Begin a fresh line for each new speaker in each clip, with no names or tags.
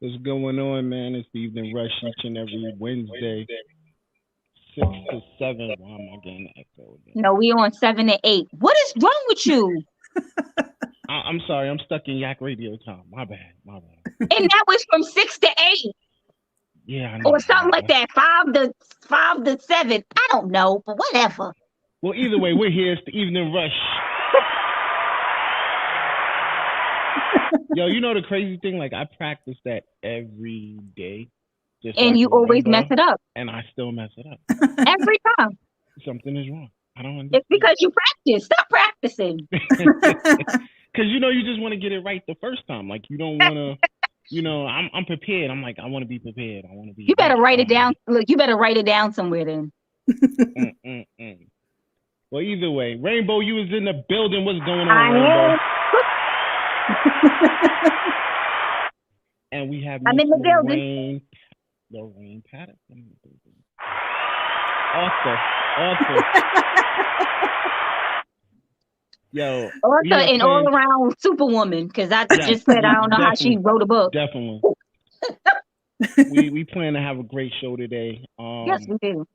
What's going on, man? It's the evening rush each and every Wednesday, 6 to 7. Why am I getting an echo again?
No, we on 7 to 8. What is wrong with you?
I'm sorry, I'm stuck in Yak Radio time. My bad, my bad.
And that was from 6 to 8
Yeah, I know.
or something like that. 5 to 7. I don't know, but whatever.
Well, either way, we're here. It's the evening rush. Yo, you know the crazy thing? Like, I practice that every day. Just
And
so
you always mess it up.
And I still mess it up.
Every time.
Something is wrong. I don't understand.
It's because you practice. Stop practicing.
Because, you just want to get it right the first time. Like, you don't want to, I'm prepared. I'm like, I want to be prepared. I want to be.
You better write it down. Look, you better write it down somewhere then.
Well, either way, Rainbow, you was in the building. What's going on, Rainbow? And we have
I'm in the building.
Larrine Patterson. Author. Yo.
Author and all around superwoman, because I just said I don't know how she wrote a book.
Definitely. we plan to have a great show today.
Yes, we do.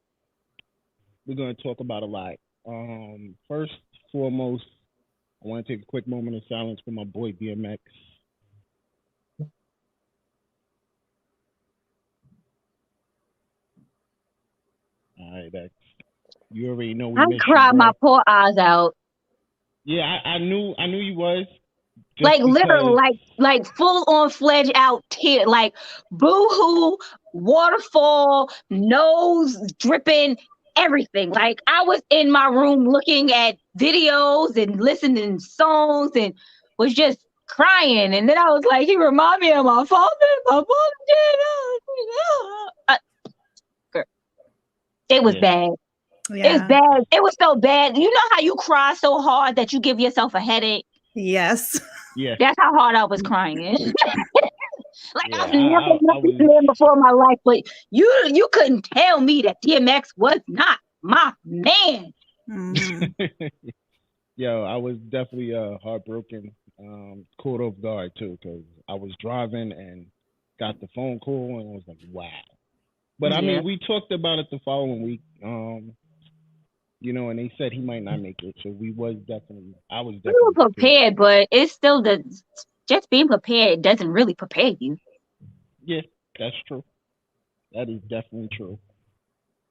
We're going to talk about a lot. First, foremost, I want to take a quick moment of silence for my boy DMX. All right, you already know.
I cried my poor eyes out.
Yeah, I knew you was.
Like literally, like full on fledged out tear, like boo-hoo, waterfall, nose dripping, everything. Like I was in my room looking at videos and listening to songs and was just crying. And then I was like, he reminded me of my father. My father did. It was bad. Yeah. It was bad. It was so bad. You know how you cry so hard that you give yourself a headache?
Yes.
Yeah.
That's how hard I was crying. I've never met this man before in my life, but you couldn't tell me that DMX was not my man.
Yo, I was definitely heartbroken, caught off guard too, because I was driving and got the phone call and I was like, wow. But I mean, we talked about it the following week, and they said he might not make it. So I was definitely
we were prepared, but it's still just being prepared doesn't really prepare you.
Yeah, that's true. That is definitely true.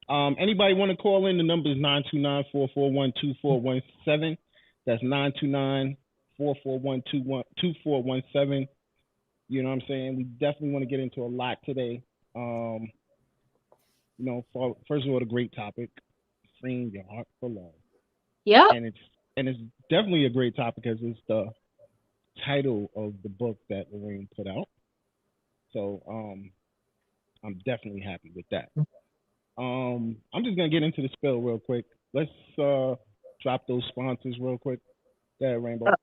Anybody want to call in? The number is 929-441-2417. That's 929-441-2417. You know what I'm saying? We definitely want to get into a lot today. First of all, a great topic, freeing your heart for love.
Yeah.
And it's definitely a great topic because it's the title of the book that Larrine put out. So I'm definitely happy with that. I'm just gonna get into the spill real quick. Let's drop those sponsors real quick. There, Rainbow.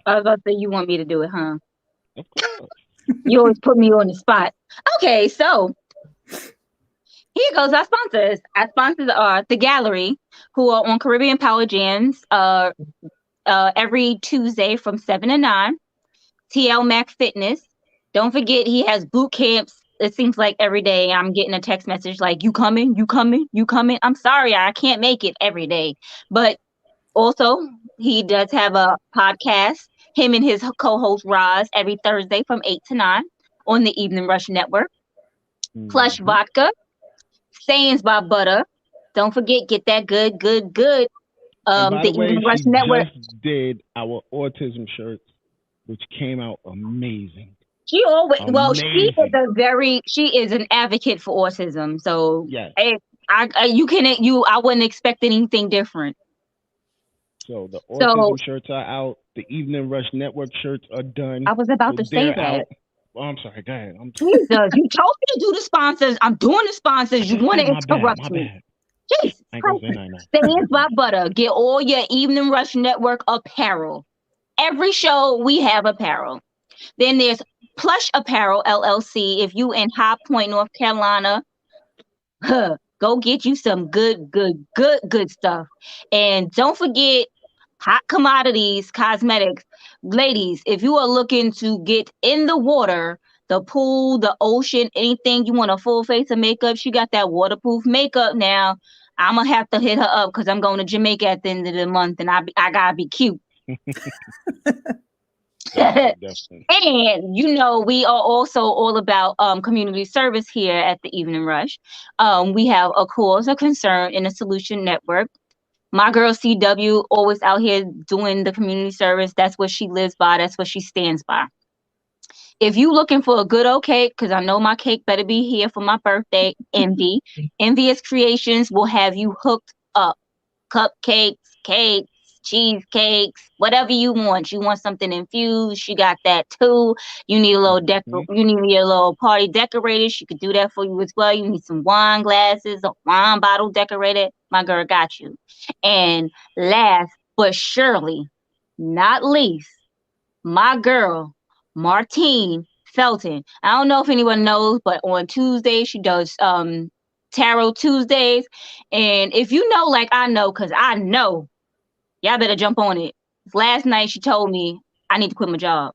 I was about to say you want me to do it, huh?
Of course.
You always put me on the spot. Okay, so here goes our sponsors. Our sponsors are The Gallery, who are on Caribbean Power Jams every Tuesday from 7 to 9. TL Mac Fitness. Don't forget he has boot camps. It seems like every day I'm getting a text message like, you coming? You coming? You coming? I'm sorry, I can't make it every day. But also, he does have a podcast, him and his co-host Roz, every Thursday from 8 to 9 on the Evening Rush Network. Plush Vodka. Sayings by Butter. Don't forget, get that good.
The
Evening Rush Network
just did our autism shirts, which came out amazing.
She always she is an advocate for autism. So
yes.
I wouldn't expect anything different.
So the autism shirts are out. The Evening Rush Network shirts are done.
I was about to say that.
Out. Oh, I'm sorry. Go ahead.
Jesus, you told me to do the sponsors. I'm doing the sponsors. You want to interrupt me? Jesus Christ. Sayings by Butter. Get all your Evening Rush Network apparel. Every show we have apparel. Then there's Plush Apparel LLC. If you in High Point, North Carolina, go get you some good stuff. And don't forget Hot Commodities Cosmetics. Ladies, if you are looking to get in the water, the pool, the ocean, anything you want a full face of makeup. She got that waterproof makeup now. I'm gonna have to hit her up because I'm going to Jamaica at the end of the month, and I gotta be cute.
Definitely.
And we are also all about community service here at the Evening Rush. We have a cause, a concern, and a solution network. My girl CW always out here doing the community service. That's what she lives by. That's what she stands by. If you looking for a good old cake, because I know my cake better be here for my birthday, Envious Creations will have you hooked up. Cupcakes, cakes, cheesecakes, whatever you want. You want something infused, she got that too. You need a little you need a little party decorated, she could do that for you as well. You need some wine glasses, a wine bottle decorated, my girl got you. And last but surely not least, my girl Martine Felton. I don't know if anyone knows, but on Tuesday she does Tarot Tuesdays. And if you know, like I know, because I know, y'all better jump on it. Last night she told me I need to quit my job.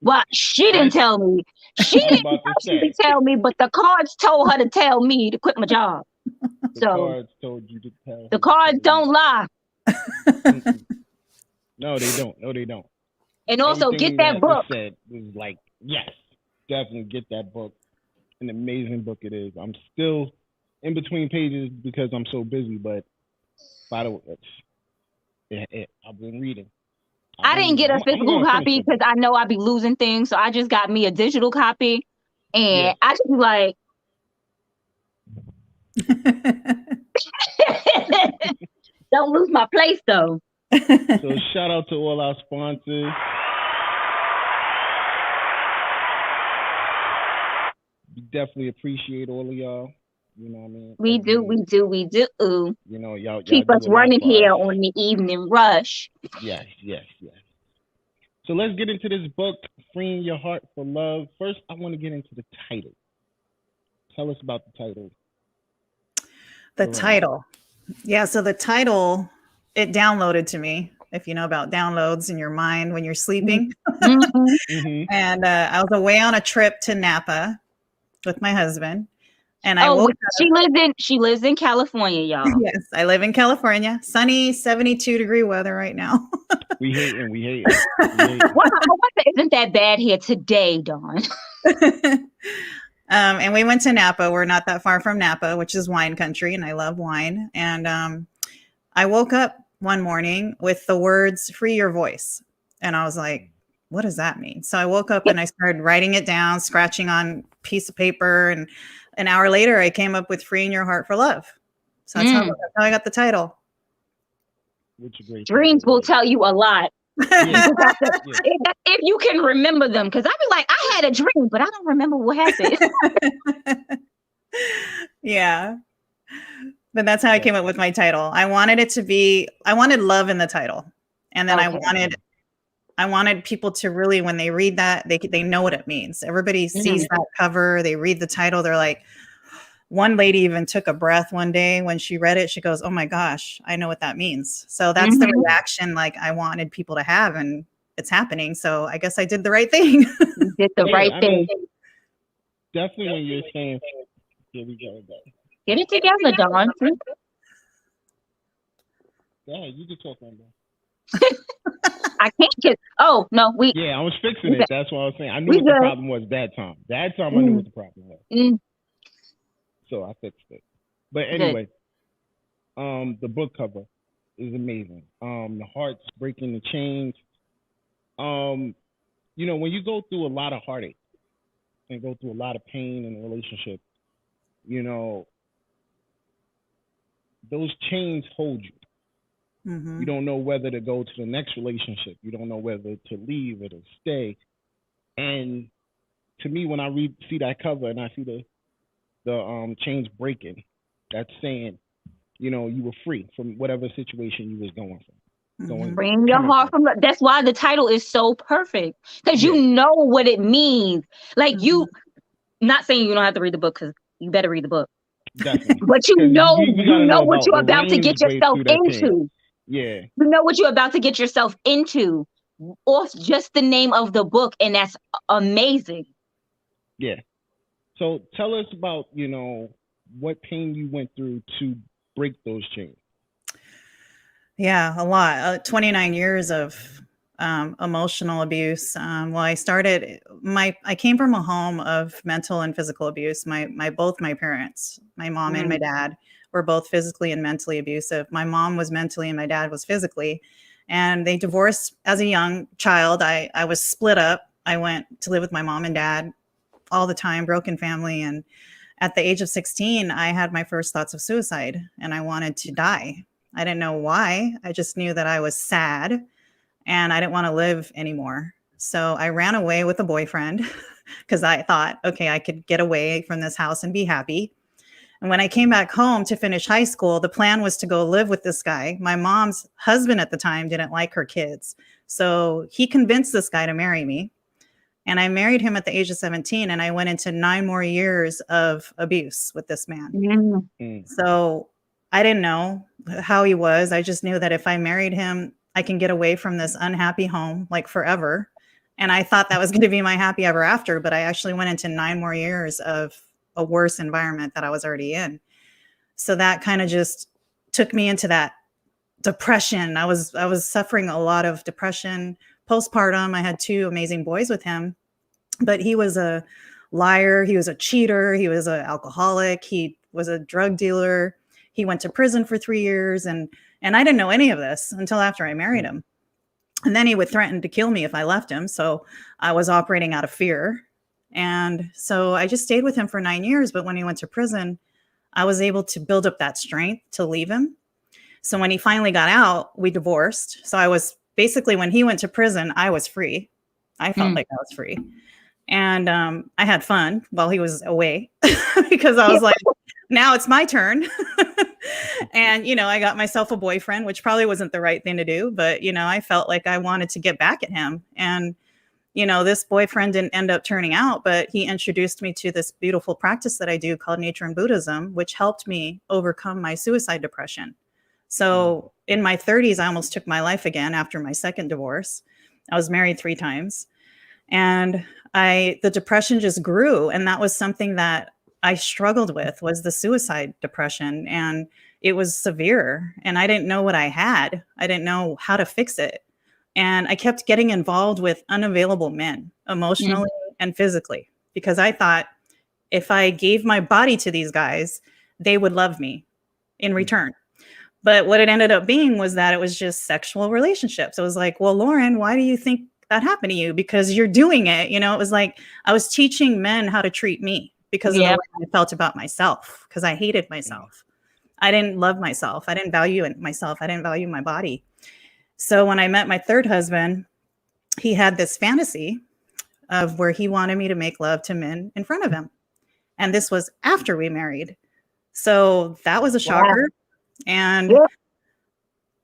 Well, she didn't tell me. She didn't actually tell me, but the cards told her to tell me to quit my job.
The cards told you to tell her.
The cards don't lie.
No, they don't. No, they don't.
And also
Everything
get that book.
Said was like, yes, definitely get that book. An amazing book it is. I'm still in between pages because I'm so busy, but by the way, I've been reading.
I didn't get a physical copy because I know I'd be losing things, so I just got me a digital copy, and I just be like, don't lose my place though.
So shout out to all our sponsors. We definitely appreciate all of y'all. You know what I mean?
We do.
You know, y'all
keep us running here on the Evening Rush.
Yes. So let's get into this book, Freeing Your Heart for Love. First, I want to get into the title. Tell us about the title.
The title. Yeah, so the title, it downloaded to me, if you know about downloads in your mind when you're sleeping. And I was away on a trip to Napa with my husband. And I woke up.
She lives in California, y'all.
Yes, I live in California. Sunny 72-degree weather right now.
We hate it.
Well, isn't that bad here today, Dawn?
And we went to Napa. We're not that far from Napa, which is wine country, and I love wine. And I woke up one morning with the words "free your voice," and I was like, "What does that mean?" So I woke up and I started writing it down, scratching on a piece of paper, and an hour later, I came up with "Freeing Your Heart for Love." So that's how I got the title.
Dreams will tell you a lot. If you can remember them, because I'd be like, I had a dream, but I don't remember what happened.
Yeah. But that's how I came up with my title. I wanted love in the title. And then I wanted people to really, when they read that, they know what it means. Everybody sees that cover, they read the title, they're like, one lady even took a breath one day when she read it. She goes, "Oh my gosh, I know what that means." So that's the reaction like I wanted people to have, and it's happening. So I guess I did the right thing.
You did the right thing.
Definitely when you're saying, here we go.
Get it together, Dawn.
Yeah, you can talk on that.
I can't get. Oh no,
Yeah, I was fixing it. That's what I was saying. I knew what the problem was that time. That time I knew what the problem was. So I fixed it. But anyway, the book cover is amazing. The heart's breaking the chains. You know, when you go through a lot of heartache and go through a lot of pain in a relationship, you know, those chains hold you. You don't know whether to go to the next relationship. You don't know whether to leave or to stay. And to me, when I see that cover and I see the chains breaking, that's saying, you know, you were free from whatever situation you was going from.
Bring your heart from. That's why the title is so perfect, because you know what it means. Like you, not saying you don't have to read the book, because you better read the book.
Definitely.
But you know what you're about to get yourself into.
Yeah.
You know what you're about to get yourself into. off just the name of the book, and that's amazing.
Yeah. So tell us about, what pain you went through to break those chains.
Yeah, a lot. 29 years of emotional abuse. Well, I came from a home of mental and physical abuse. Both my parents, my mom and my dad, were both physically and mentally abusive. My mom was mentally and my dad was physically. And they divorced as a young child. I was split up. I went to live with my mom and dad all the time, broken family. And at the age of 16, I had my first thoughts of suicide and I wanted to die. I didn't know why. I just knew that I was sad and I didn't want to live anymore. So I ran away with a boyfriend because I thought, okay, I could get away from this house and be happy. And when I came back home to finish high school, the plan was to go live with this guy. My mom's husband at the time didn't like her kids. So he convinced this guy to marry me. And I married him at the age of 17, and I went into 9 more years of abuse with this man. So I didn't know how he was. I just knew that if I married him, I can get away from this unhappy home like forever. And I thought that was going to be my happy ever after, but I actually went into 9 more years of a worse environment that I was already in. So that kind of just took me into that depression. I was suffering a lot of depression postpartum. I had 2 amazing boys with him, but he was a liar. He was a cheater. He was an alcoholic. He was a drug dealer. He went to prison for 3 years. And I didn't know any of this until after I married him. And then he would threaten to kill me if I left him. So I was operating out of fear. And so I just stayed with him for 9 years. But when he went to prison, I was able to build up that strength to leave him. So when he finally got out, we divorced. So I was basically, when he went to prison, I was free. I felt like I was free. And I had fun while he was away because I was like, now it's my turn. And, I got myself a boyfriend, which probably wasn't the right thing to do. But, I felt like I wanted to get back at him. And, this boyfriend didn't end up turning out, but he introduced me to this beautiful practice that I do called Nature and Buddhism, which helped me overcome my suicide depression. So in my 30s, I almost took my life again after my second divorce. I was married 3 times. And the depression just grew. And that was something that I struggled with, was the suicide depression. And it was severe. And I didn't know what I had. I didn't know how to fix it. And I kept getting involved with unavailable men, emotionally and physically, because I thought if I gave my body to these guys, they would love me in return. But what it ended up being was that it was just sexual relationships. It was like, well, Lauren, why do you think that happened to you? Because you're doing it. It was like I was teaching men how to treat me because of the way I felt about myself, because I hated myself. I didn't love myself. I didn't value myself. I didn't value my body. So when I met my third husband, he had this fantasy of where he wanted me to make love to men in front of him. And this was after we married. So that was a shocker. Wow. And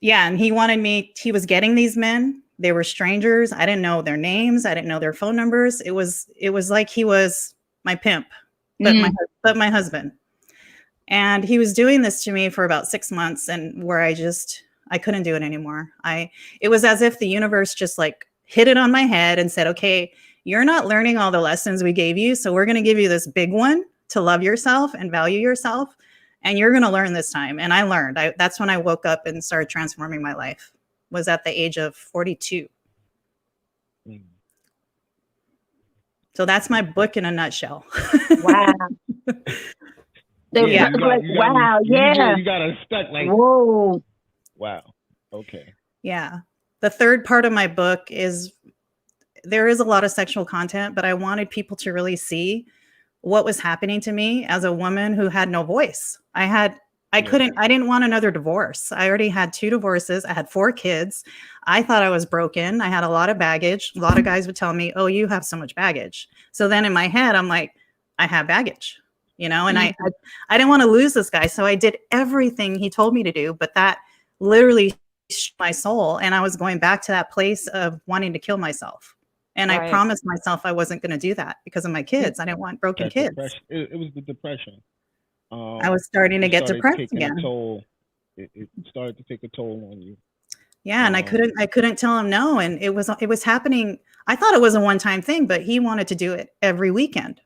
and he wanted me, he was getting these men. They were strangers. I didn't know their names. I didn't know their phone numbers. It was like he was my pimp, but my husband. And he was doing this to me for about 6 months, and where I couldn't do it anymore. It was as if the universe just like hit it on my head and said, okay, you're not learning all the lessons we gave you. So we're going to give you this big one to love yourself and value yourself. And you're going to learn this time. And I learned. That's when I woke up and started transforming my life, was at the age of 42. So that's my book in a nutshell.
Wow.
You got us stuck like,
whoa.
Wow. Okay.
Yeah. The third part of my book is, there is a lot of sexual content, but I wanted people to really see what was happening to me as a woman who had no voice. I didn't want another divorce. I already had 2 divorces. I had 4 kids. I thought I was broken. I had a lot of baggage. A lot of guys would tell me, oh, you have so much baggage. So then in my head, I'm like, I have baggage, and I didn't want to lose this guy. So I did everything he told me to do, but that literally shook my soul. And I was going back to that place of wanting to kill myself. And I promised myself I wasn't going to do that because of my kids. I didn't want broken kids.
It was the depression.
I was starting to get depressed again.
It started to take a toll on you.
Yeah, and I couldn't tell him no, and it was happening. I thought it was a one-time thing, but he wanted to do it every weekend.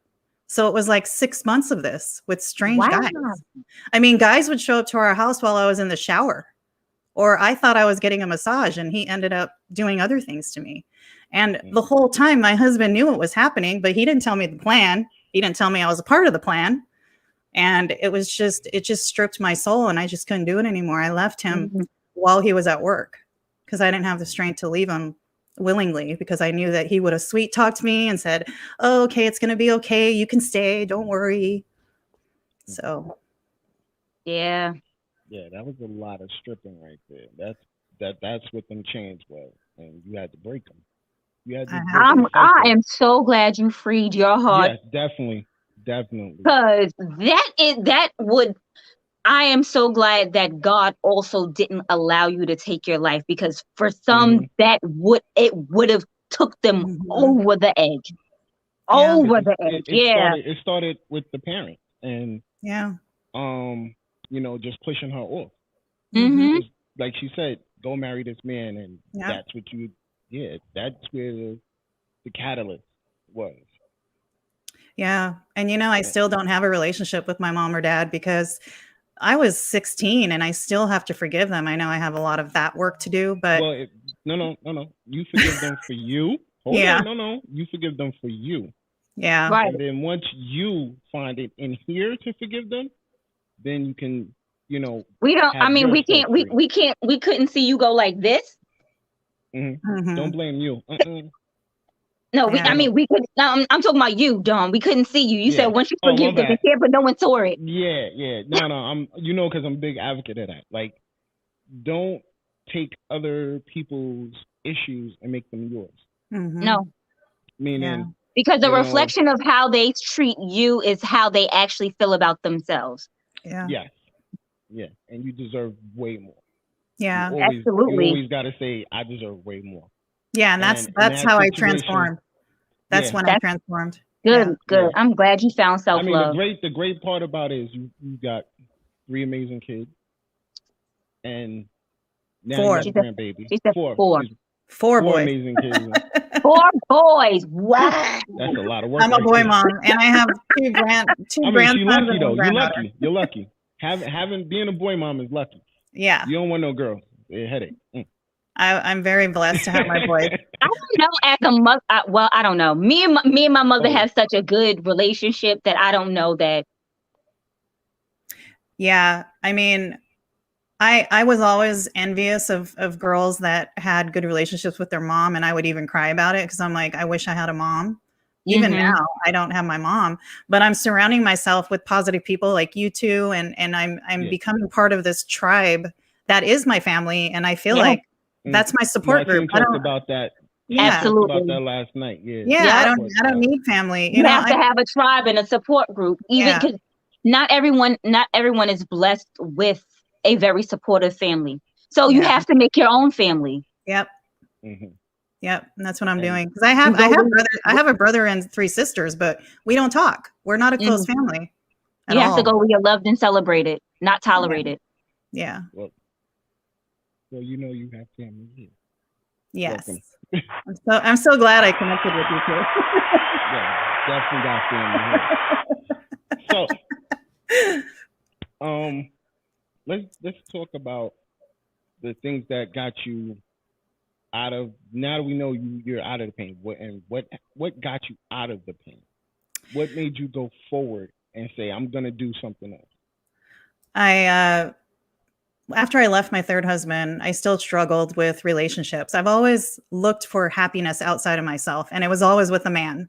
So it was like 6 months of this with strange guys.
Wow.
I mean, guys would show up to our house while I was in the shower, or I thought I was getting a massage, and he ended up doing other things to me. And the whole time, my husband knew what was happening, but he didn't tell me the plan. He didn't tell me I was a part of the plan. And it just stripped my soul, and I just couldn't do it anymore. I left him while he was at work because I didn't have the strength to leave him willingly, because I knew that he would have sweet talked me and said, "Oh, okay, it's going to be okay. You can stay. Don't worry." So.
Yeah.
Yeah, that was a lot of stripping right there. That's what them chains was, and you had to break them. You had to break the
I
cycle.
am so glad you freed your heart,
Yes, definitely.
because I am so glad that God also didn't allow you to take your life, because for some it would have took them over the edge. Over the edge.
It started with the parents, and
Yeah.
just pushing her off. Just, like she said, go marry this man, and that's what you did. That's where the catalyst was.
Yeah. And I still don't have a relationship with my mom or dad because I was 16 and I still have to forgive them. I know I have a lot of that work to do, but
well, no. You forgive them for you. Hold on, no. You forgive them for you.
Yeah.
Right.
And then once you find it in here to forgive them, then you can,
we don't. I mean, we can't. We can't. We couldn't see you go like this.
Don't blame you.
No, I mean, we could. I'm talking about you, Dawn. We couldn't see you. You said once you forgive them, they can't, but no one saw it.
Yeah. No. I'm, because I'm a big advocate of that. Like, don't take other people's issues and make them yours.
No.
Meaning,
because the reflection of how they treat you is how they actually feel about themselves.
Yeah.
Yeah. And you deserve way more.
Yeah.
Absolutely.
You always got to say, I deserve way more.
Yeah, and that's how I transformed. That's when I transformed.
Good. I'm glad you found self-love.
I mean, the great part about it is you got 3 amazing kids, and now
4.
you have a grandbaby.
She said 4.
4 boys.
Amazing kids.
4 boys. Wow.
That's a lot of work.
I'm a boy mom, and I have 2 grandsons.
You're lucky though. You're lucky. Being a boy mom is lucky.
Yeah.
You don't want no girl. Headache.
I'm very blessed to have my boys.
I don't know, as a mother. Well, I don't know. Me and my mother have such a good relationship that I don't know that.
Yeah, I mean, I was always envious of girls that had good relationships with their mom, and I would even cry about it because I'm like, I wish I had a mom. Even now, I don't have my mom, but I'm surrounding myself with positive people like you two, and I'm becoming part of this tribe that is my family, and I feel like that's my support group.
I talked about that.
Absolutely.
About that last night.
Yeah. I don't need family.
You have to have a tribe and a support group, even because not everyone is blessed with a very supportive family. So you have to make your own family.
Yep. Yep, and that's what I'm doing. Because I have a brother and 3 sisters, but we don't talk. We're not a close family.
You have to go where you're loved and celebrated, not tolerated.
Yeah.
Well, you have family here.
Yes. I'm so glad I connected with you too.
Yeah, definitely got family here. So, let's talk about the things that got you out of. Now that we know you're out of the pain, what got you out of the pain? What made you go forward and say, I'm gonna do something else?
After I left my 3rd husband, I still struggled with relationships. I've always looked for happiness outside of myself, and it was always with a man.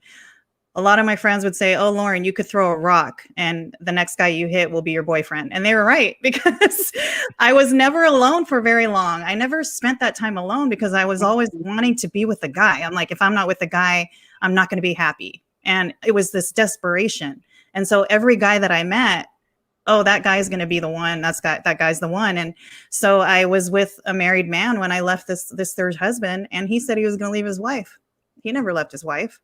A lot of my friends would say, "Oh, Lauren, you could throw a rock and the next guy you hit will be your boyfriend." And they were right, because I was never alone for very long. I never spent that time alone because I was always wanting to be with a guy. I'm like, if I'm not with a guy, I'm not going to be happy. And it was this desperation. And so every guy that I met, oh, that guy's going to be the one. That guy's the one. And so I was with a married man when I left this 3rd husband, and he said he was going to leave his wife. He never left his wife.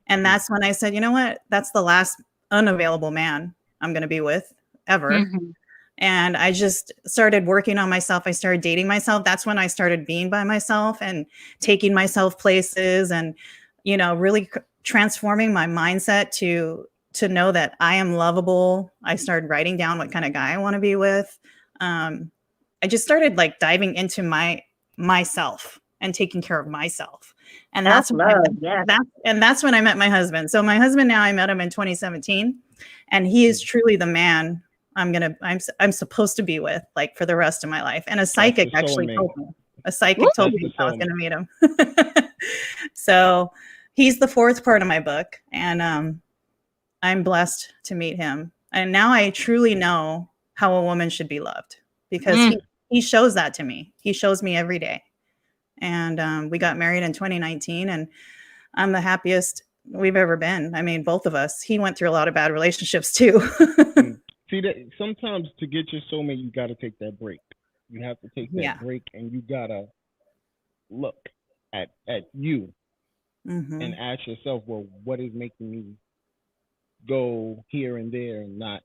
And that's when I said, you know what? That's the last unavailable man I'm going to be with ever. And I just started working on myself. I started dating myself. That's when I started being by myself and taking myself places and, really transforming my mindset to know that I am lovable. I started writing down what kind of guy I want to be with. I just started like diving into myself and taking care of myself. And that's when I met my husband. So my husband now, I met him in 2017, and he is truly the man I'm supposed to be with, like, for the rest of my life. And a psychic actually told me. A psychic told me I was going to meet him. So he's the fourth part of my book, and I'm blessed to meet him. And now I truly know how a woman should be loved, because he shows that to me. He shows me every day. And we got married in 2019, and I'm the happiest we've ever been. I mean, both of us. He went through a lot of bad relationships too.
See, that sometimes to get your soulmate, you got to take that break. You have to take that break, and you got to look at you and ask yourself, well, what is making me go here and there and not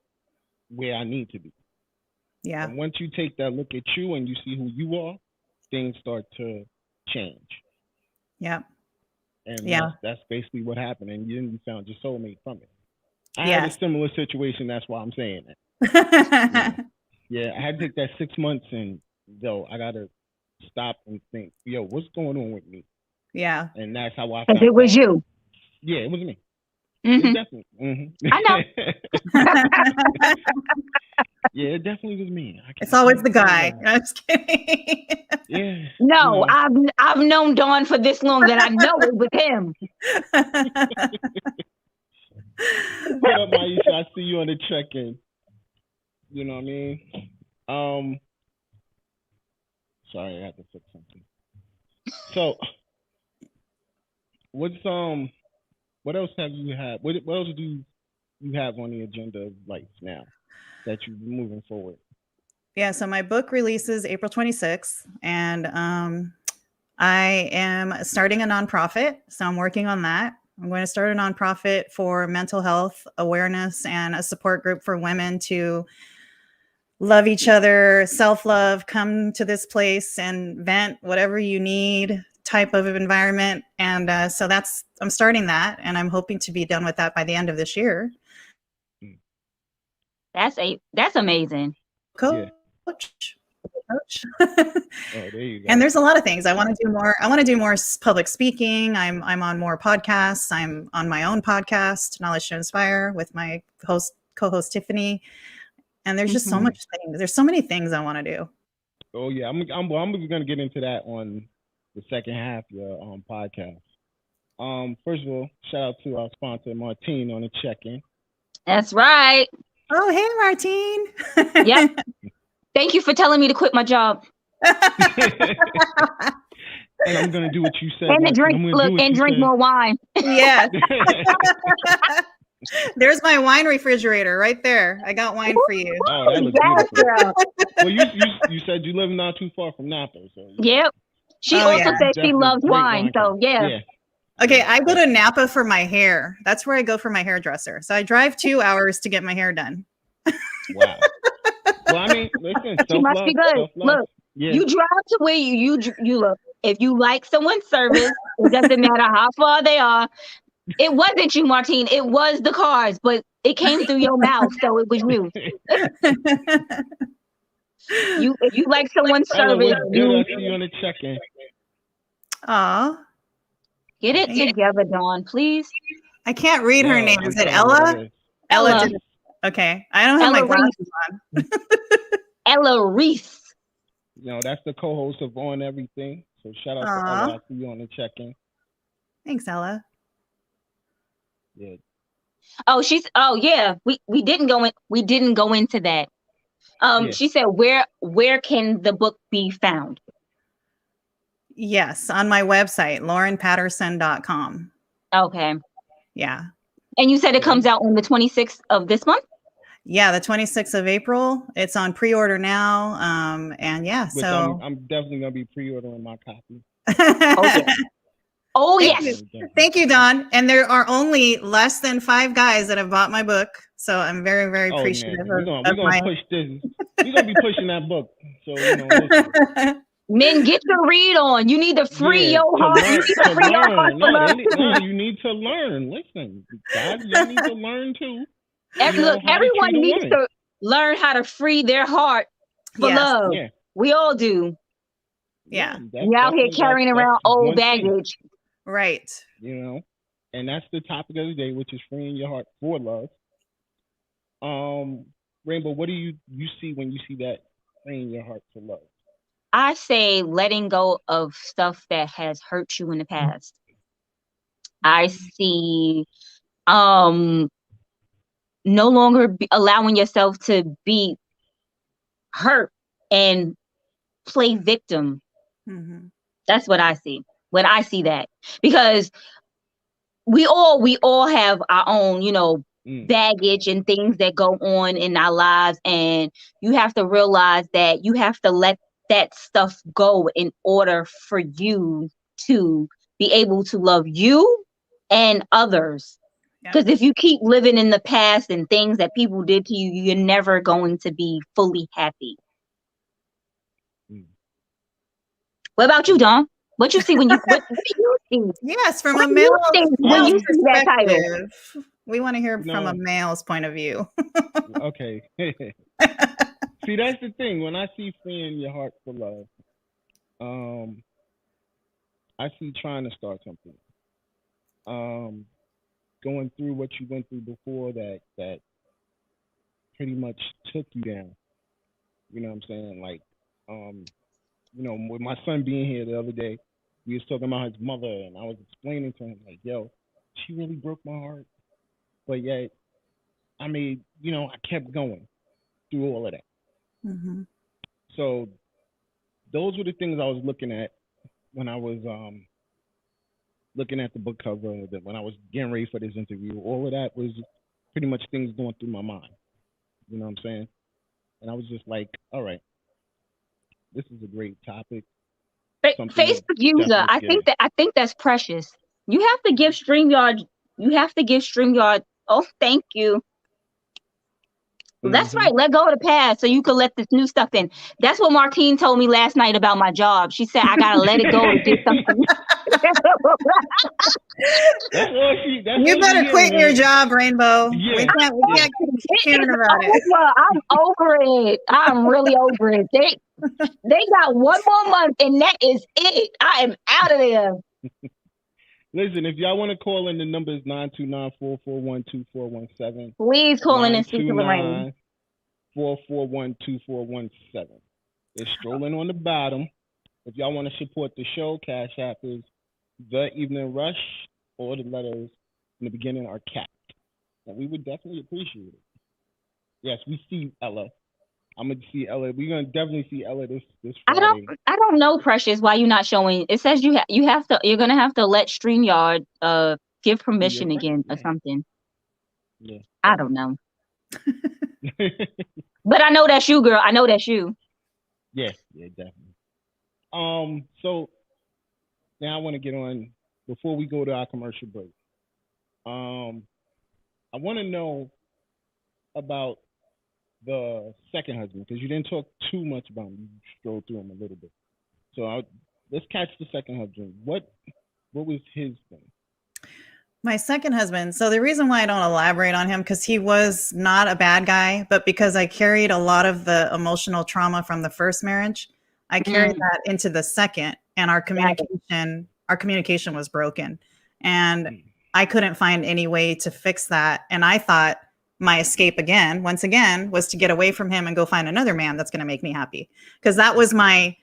where I need to be?
Yeah.
And once you take that look at you and you see who you are, things start to change.
Yeah.
And that's basically what happened. And then you found your soulmate from it. I had a similar situation. That's why I'm saying it. Yeah, I had to take that 6 months, and I got to stop and think, what's going on with me?
Yeah.
And that's how I found
it was you.
Yeah, it was me. It definitely.
I know.
Yeah, it definitely was me.
It's always the guy. I'm just kidding.
Yeah.
No, I've known Dawn for this long that I know it was him.
What up, Maisha? I see you on the check-in. You know what I mean? Sorry, I had to fix something. So, what else have you had? What else do you have on the agenda of life now that you're moving forward?
Yeah, so my book releases April 26th, and I am starting a nonprofit. So I'm working on that. I'm going to start a nonprofit for mental health awareness and a support group for women to love each other, self-love, come to this place and vent whatever you need type of environment. And so I'm starting that, and I'm hoping to be done with that by the end of this year.
That's amazing.
Coach.
Oh, there you go.
And there's a lot of things I want to do more. I want to do more public speaking. I'm on more podcasts. I'm on my own podcast, Knowledge to Inspire, with my co-host Tiffany. And there's just so much things. There's so many things I want to do.
Oh yeah, I'm going to get into that on the second half of your podcast. First of all, shout out to our sponsor Martine on the check-in.
That's right.
Oh, hey, Martine.
Yep. Thank you for telling me to quit my job.
And I'm gonna do what you said.
And drink more wine.
Yeah. There's my wine refrigerator right there. I got wine for you.
Oh, that looks beautiful. Well, you said you live not too far from Napa, so.
Yep. She also said she loves wine, so yeah.
Okay, I go to Napa for my hair. That's where I go for my hairdresser. So I drive 2 hours to get my hair done.
Wow. Well, I mean, listen,
she must be good. Look, you drive to where you look. If you like someone's service, it doesn't matter how far they are. It wasn't you, Martine. It was the cars, but it came through your mouth, so it was you. If you like someone's service,
I see you on the check-in.
Aw.
Get it together, Dawn, please.
I can't read her name. Is it Ella? Ella. Okay. I don't have my glasses on.
Ella Reese.
That's the co-host of On Everything. So shout out to Ella. I see you on the check-in.
Thanks, Ella.
Yeah.
Oh yeah. We didn't go into that. She said where can the book be found?
Yes, on my website, LarrinePatterson.com.
Okay.
Yeah.
And you said it comes out on the 26th of this month?
Yeah, the 26th of April. It's on pre-order now. And yeah,
which
so
I'm definitely gonna be pre-ordering my copy.
Okay. Oh,
Thank
yes.
you. Thank you, Don. And there are only less than 5 guys that have bought my book. So I'm very, very appreciative
we're
of
gonna push this. We're gonna be pushing that book. So listen.
Men, get your read on. You need to free your heart. You need to free your heart
No,
from love.
you need to learn. Listen, guys, y'all need to learn too.
Look, everyone needs to learn how to free their heart for love.
Yeah.
We all do.
Yeah.
We out here carrying around old baggage.
Right.
And that's the topic of the day, which is freeing your heart for love. Rainbow, what do you see when you see that freeing your heart for love?
I say letting go of stuff that has hurt you in the past. I see no longer allowing yourself to be hurt and play victim. Mm-hmm. That's what I see. When I see that, because we all have our own, baggage and things that go on in our lives, and you have to realize that you have to let that stuff go in order for you to be able to love you and others. Because if you keep living in the past and things that people did to you, you're never going to be fully happy. What about you, Dawn? What you see when you what do you see?
Yes, from a male
when you see that title.
We want to hear from a male's point of view.
Okay. See, that's the thing. When I see freeing your heart for love, I see trying to start something. Going through what you went through before that pretty much took you down. You know what I'm saying? Like, with my son being here the other day, we was talking about his mother, and I was explaining to him, like, yo, she really broke my heart. But yet, I kept going through all of that. Mm-hmm. So those were the things I was looking at when I was looking at the book cover, that when I was getting ready for this interview. All of that was pretty much things going through my mind. You know what I'm saying? And I was just like, all right, this is a great topic.
Facebook user, I think that's precious. You have to give StreamYard. Oh, thank you. Mm-hmm. That's right. Let go of the past so you can let this new stuff in. That's what Martine told me last night about my job. She said I gotta let it go to get something.
You better quit your job, Rainbow. Yeah. We can't keep hearing about it.
I'm over it. I'm really over it. They got one more month and that is it. I am out of there.
Listen, if y'all want to call in, the number is 929-441-2417.
Please call in and speak to Larrine.
441-2417. It's strolling on the bottom. If y'all want to support the show, Cash App is The Evening Rush, or the letters in the beginning are capped. And we would definitely appreciate it. Yes, we see Ella. I'm gonna see Ella. We're gonna definitely see Ella this Friday.
I don't know, Precious, why you're not showing. It says you're gonna have to let StreamYard give permission again or something. Yeah. I don't know. But I know that's you, girl. I know that's you.
Yeah, definitely. So now I want to get on before we go to our commercial break. I want to know about the second husband, because you didn't talk too much about him. You strolled through him a little bit. So let's catch the second husband. What was his thing?
My second husband. So the reason why I don't elaborate on him, because he was not a bad guy, but because I carried a lot of the emotional trauma from the first marriage, I carried that into the second, and our communication was broken, and I couldn't find any way to fix that. And I thought my escape once again, was to get away from him and go find another man that's going to make me happy. Because that was my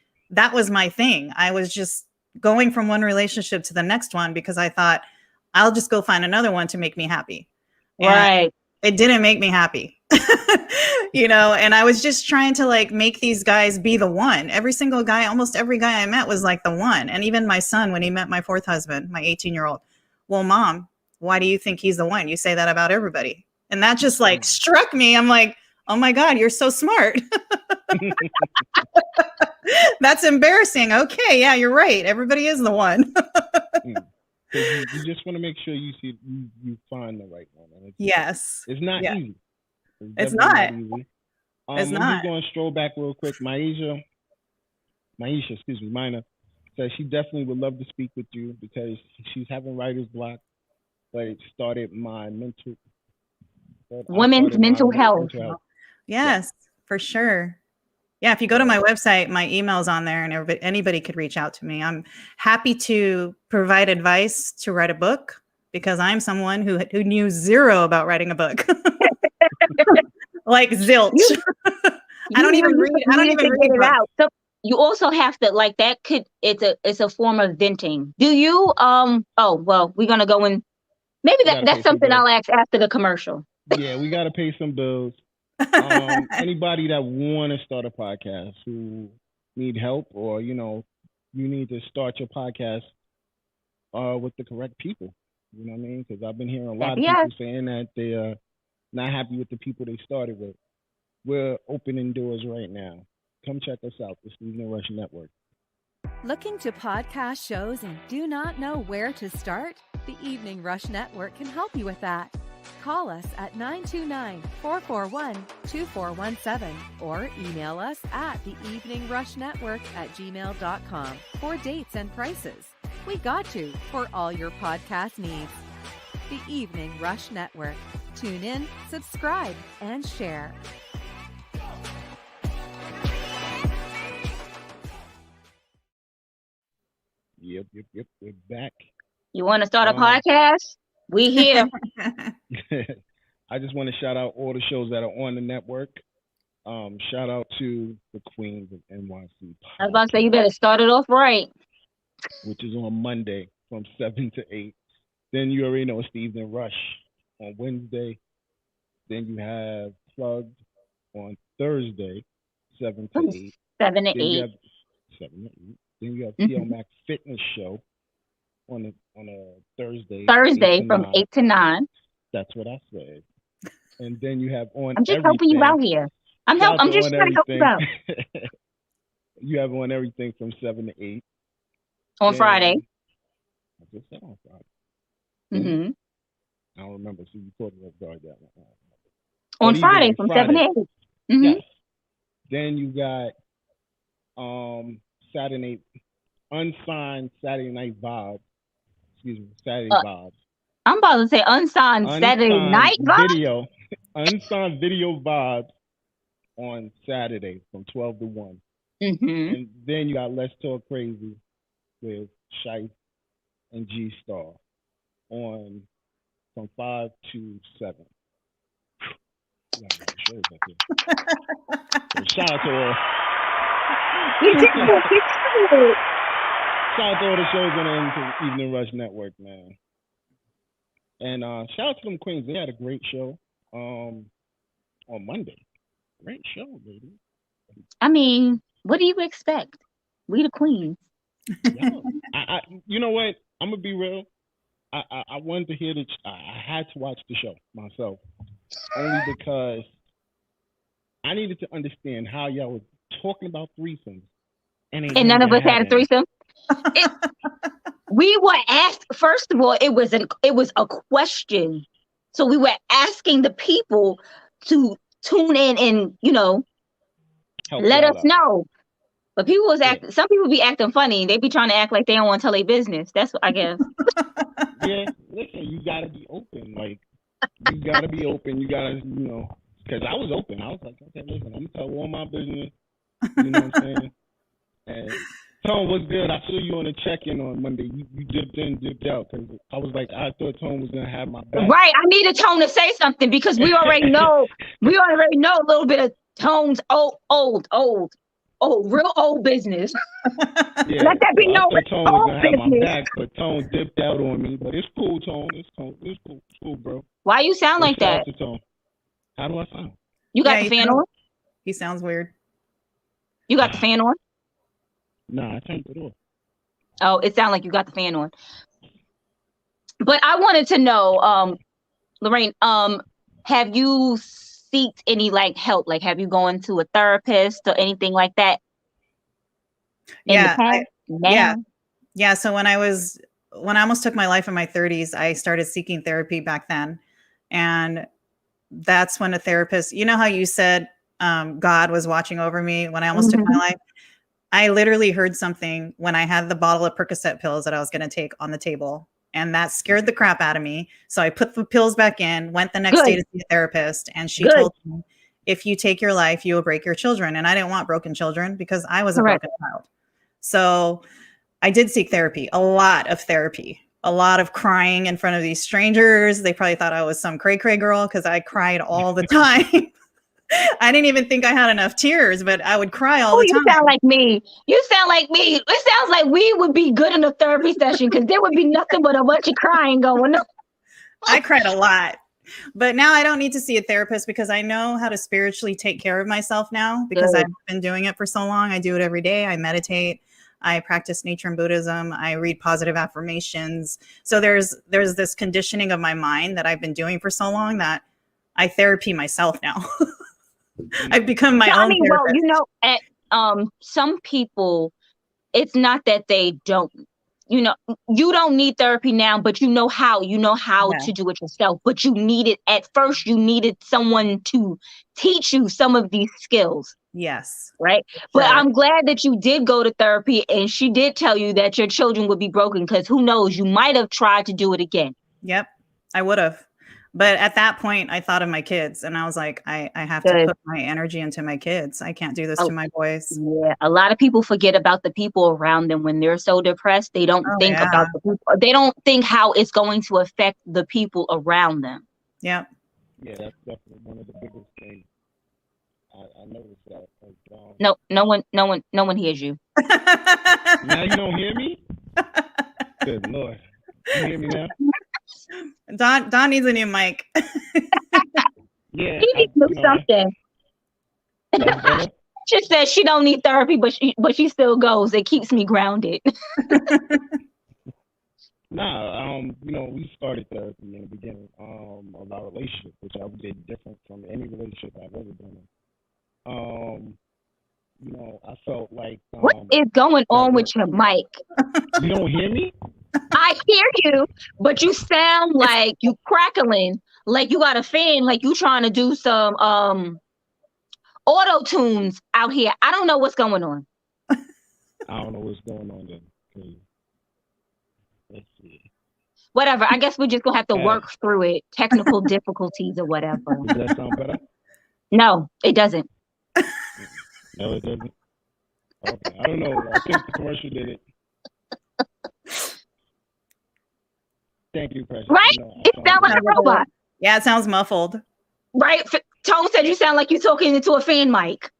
thing. I was just going from one relationship to the next one because I thought I'll just go find another one to make me happy.
Right.
And it didn't make me happy, and I was just trying to make these guys be the one. Almost every guy I met was like the one. And even my son, when he met my fourth husband, my 18-year-old, well, Mom, why do you think he's the one? You say that about everybody. And that just struck me. I'm like, oh my God, you're so smart. That's embarrassing. Okay. Yeah, you're right. Everybody is the one.
because you just want to make sure you find the right one. And
Yes.
it's not
Yeah.
easy.
It's
definitely
not.
easy.
It's
I'm
not.
just going to stroll back real quick. Maisha, Mina, says she definitely would love to speak with you because she's having writer's block, but it started my mental.
Women's mental health.
Yes, for sure. Yeah, if you go to my website, my email's on there, and anybody could reach out to me. I'm happy to provide advice to write a book because I'm someone who knew zero about writing a book, like zilch. I don't even read
it out. So you also have to like that. It's a form of venting. Do you? Oh well, we're gonna go in. Maybe that's something I'll ask after the commercial.
Yeah, we gotta pay some bills. Anybody that want to start a podcast who need help, or you need to start your podcast with the correct people. You know what I mean? Because I've been hearing a lot of people saying that they are not happy with the people they started with. We're opening doors right now. Come check us out, the Evening Rush Network.
Looking to podcast shows and do not know where to start? The Evening Rush Network can help you with that. Call us at 929-441-2417 or email us at theeveningrushnetwork@gmail.com for dates and prices. We got you for all your podcast needs. The Evening Rush Network. Tune in, subscribe, and share.
Yep. We're back.
You want to start a podcast? We here.
I just want to shout out all the shows that are on the network. Shout out to the Queens of NYC podcast,
I was about to say, you better start it off right.
which is on Monday from 7 to 8. Then you already know it's the Evening Rush on Wednesday. Then you have Plugged on Thursday, 7 to 8.
7 to
Then
8.
7 to 8. Then you have TL Mac Fitness Show on a Thursday.
Thursday from 8 to 9.
That's what I said. And then you have on.
I'm just helping you out here. I'm just trying to help you out.
You have on everything from 7 to 8.
On Friday.
I just said on Friday.
Mm-hmm.
I don't remember. So you caught me off guard that one.
On Friday from 7 to 8. Mm-hmm.
Yes. Then you got Saturday unsigned Saturday Night Vibes. Excuse me, Saturday Vibes.
I'm about to say unsigned Saturday Night Vibes.
Unsigned video vibes on Saturday from 12 to 1.
Mm-hmm.
And then you got Let's Talk Crazy with Shife and G Star on from 5 to 7. Shout out to all. Shout out to all the shows on the Evening Rush Network, man. And shout out to them Queens. They had a great show on Monday. Great show, baby.
I mean, what do you expect? We the Queens.
Yo, I you know what? I'm gonna be real. I wanted to hear I had to watch the show myself, only because I needed to understand how y'all were talking about threesomes, and
none of us had a threesome. We were asked. First of all, it was a question, so we were asking the people to tune in and let us know. But people was acting. Some people be acting funny. They be trying to act like they don't want to tell their business. That's what I guess.
Yeah, listen, you gotta be open. Like you gotta be open. You gotta, because I was open. I was like, okay, listen, I'm gonna tell all my business. You know what I'm saying? And Tone was good. I saw you on the check-in on Monday. You dipped in, dipped out, because I was like, I thought Tone was gonna have my back.
Right. I needed Tone to say something because we already know. We already know a little bit of Tone's old, real old business.
Yeah,
let that be known.
I thought Tone was gonna have my back, but Tone dipped out on me. But it's cool, Tone. It's cool. It's cool, bro.
Why you sound like that?
Tone. How do I sound?
You got the fan on?
He sounds weird.
You got the fan on?
Nah, I turned it off.
Oh, it sounded like you got the fan on. But I wanted to know, Larrine, have you seeked any help? Like, have you gone to a therapist or anything like that?
Yeah. So when I was when I almost took my life in my 30s, I started seeking therapy back then. And that's when a therapist, you know how you said God was watching over me when I almost took my life? I literally heard something when I had the bottle of Percocet pills that I was going to take on the table. And that scared the crap out of me. So I put the pills back in, went the next day to see a therapist. And she told me, if you take your life, you will break your children. And I didn't want broken children because I was a broken child. So I did seek therapy, a lot of therapy, a lot of crying in front of these strangers. They probably thought I was some cray-cray girl because I cried all the time. I didn't even think I had enough tears, but I would cry all the time.
You sound like me. You sound like me. It sounds like we would be good in a therapy session because there would be nothing but a bunch of crying going on.
I cried a lot. But now I don't need to see a therapist because I know how to spiritually take care of myself now because I've been doing it for so long. I do it every day. I meditate. I practice nature and Buddhism. I read positive affirmations. So there's this conditioning of my mind that I've been doing for so long that I therapy myself now. I've become my own therapist.
Well, some people, it's not that they don't, you don't need therapy now, but you know how to do it yourself. But at first you needed someone to teach you some of these skills.
Yes.
Right. But I'm glad that you did go to therapy and she did tell you that your children would be broken because who knows, you might have tried to do it again.
Yep, I would have. But at that point, I thought of my kids and I was like, I have to put my energy into my kids. I can't do this to my boys.
Yeah. A lot of people forget about the people around them when they're so depressed. They don't think about the people. They don't think how it's going to affect the people around them.
Yeah.
Yeah, that's definitely one of the biggest things. I noticed that.
No one hears you.
Now you don't hear me? Good Lord. You hear me now?
Don needs a new mic.
Yeah, he needs to do something. She says she don't need therapy, but she still goes. It keeps me grounded.
We started therapy in the beginning of our relationship, which I would say different from any relationship I've ever been in. I felt like
what is going on with your mic?
You don't hear me?
I hear you, but you sound like you crackling, like you got a fan, like you trying to do some auto tunes out here. I don't know what's going on.
I don't know what's going on then. Let's see.
Whatever. I guess we're just gonna have to work through it. Technical difficulties or whatever.
Does that sound better?
No, it doesn't.
No, it doesn't. Okay. I don't know. I think the commercial did it. Thank you, Precious.
Right? It sounds like a robot.
Yeah, it sounds muffled.
Right? Tone said you sound like you're talking into a fan mic.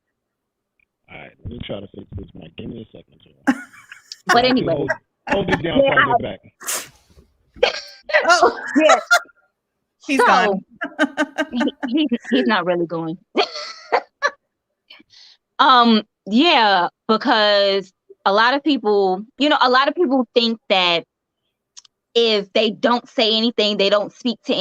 All right, let me try to fix this mic. Give me a second, Joe.
But anyway.
Hold it down, hold it back.
Oh, yeah.
He's gone.
He's not really going. Yeah, because a lot of people think that if they don't say anything, they don't speak to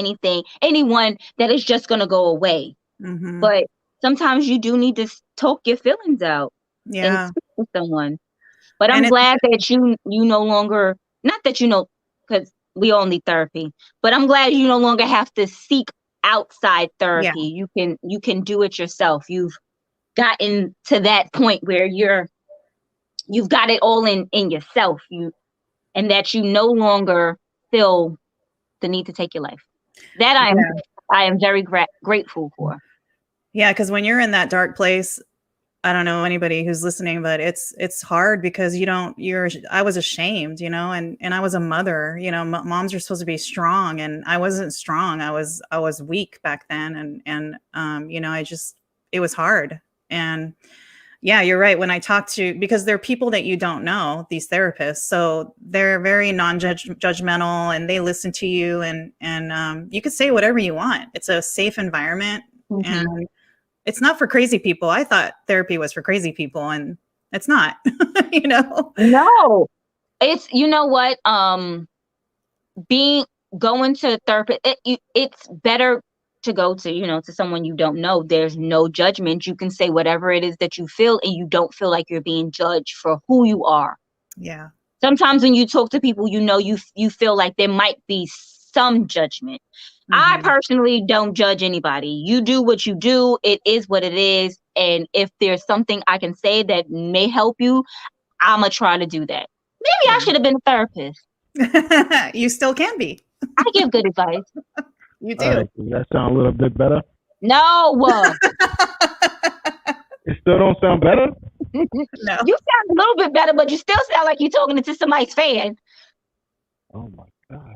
anyone, that is just going to go away. Mm-hmm. But sometimes you do need to talk your feelings out and speak to someone. But I'm glad that you no longer, not that because we all need therapy, but I'm glad you no longer have to seek outside therapy. Yeah. You can do it yourself. You've gotten to that point where you've got it all in yourself. And that you no longer feel the need to take your life. That I am very grateful for.
Yeah, because when you're in that dark place, I don't know anybody who's listening, but it's hard because I was ashamed, and I was a mother, moms are supposed to be strong and I wasn't strong. I was weak back then. And it was hard. And yeah, you're right. When I talk because they're people that you don't know, these therapists, so they're very non-judgmental and they listen to you and you can say whatever you want. It's a safe environment. Mm-hmm. And it's not for crazy people. I thought therapy was for crazy people and it's not,
No, it's, what, going to therapy, it's better to go to, to someone you don't know. There's no judgment. You can say whatever it is that you feel and you don't feel like you're being judged for who you are.
Yeah.
sometimes when you talk to people, you feel like there might be some judgment. I personally don't judge anybody. You do what you do. It is what it is. And if there's something I can say that may help you, I'm going to try to do that. Maybe I should have been a therapist.
You still can be.
I give good advice.
You do.
All right, does that sound a little bit better?
No.
It still don't sound better?
No.
You sound a little bit better, but you still sound like you're talking to somebody's fan.
Oh my God.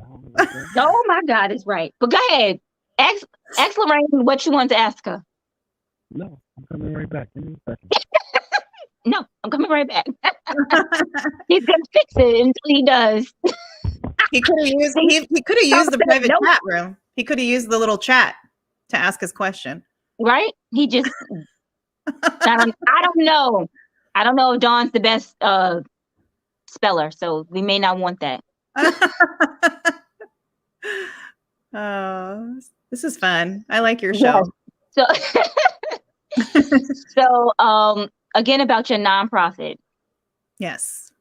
Oh my God, is right. But go ahead. Ask Larrine what you want to ask her.
No, I'm coming right back. Give me a second.
No, I'm coming right back. He's gonna fix it until he does.
He could have used the private chat room. He could have used the little chat to ask his question.
Right? He just I don't know. I don't know if Dawn's the best speller, so we may not want that.
Oh, this is fun. I like your show.
Yes. So again about your nonprofit.
Yes.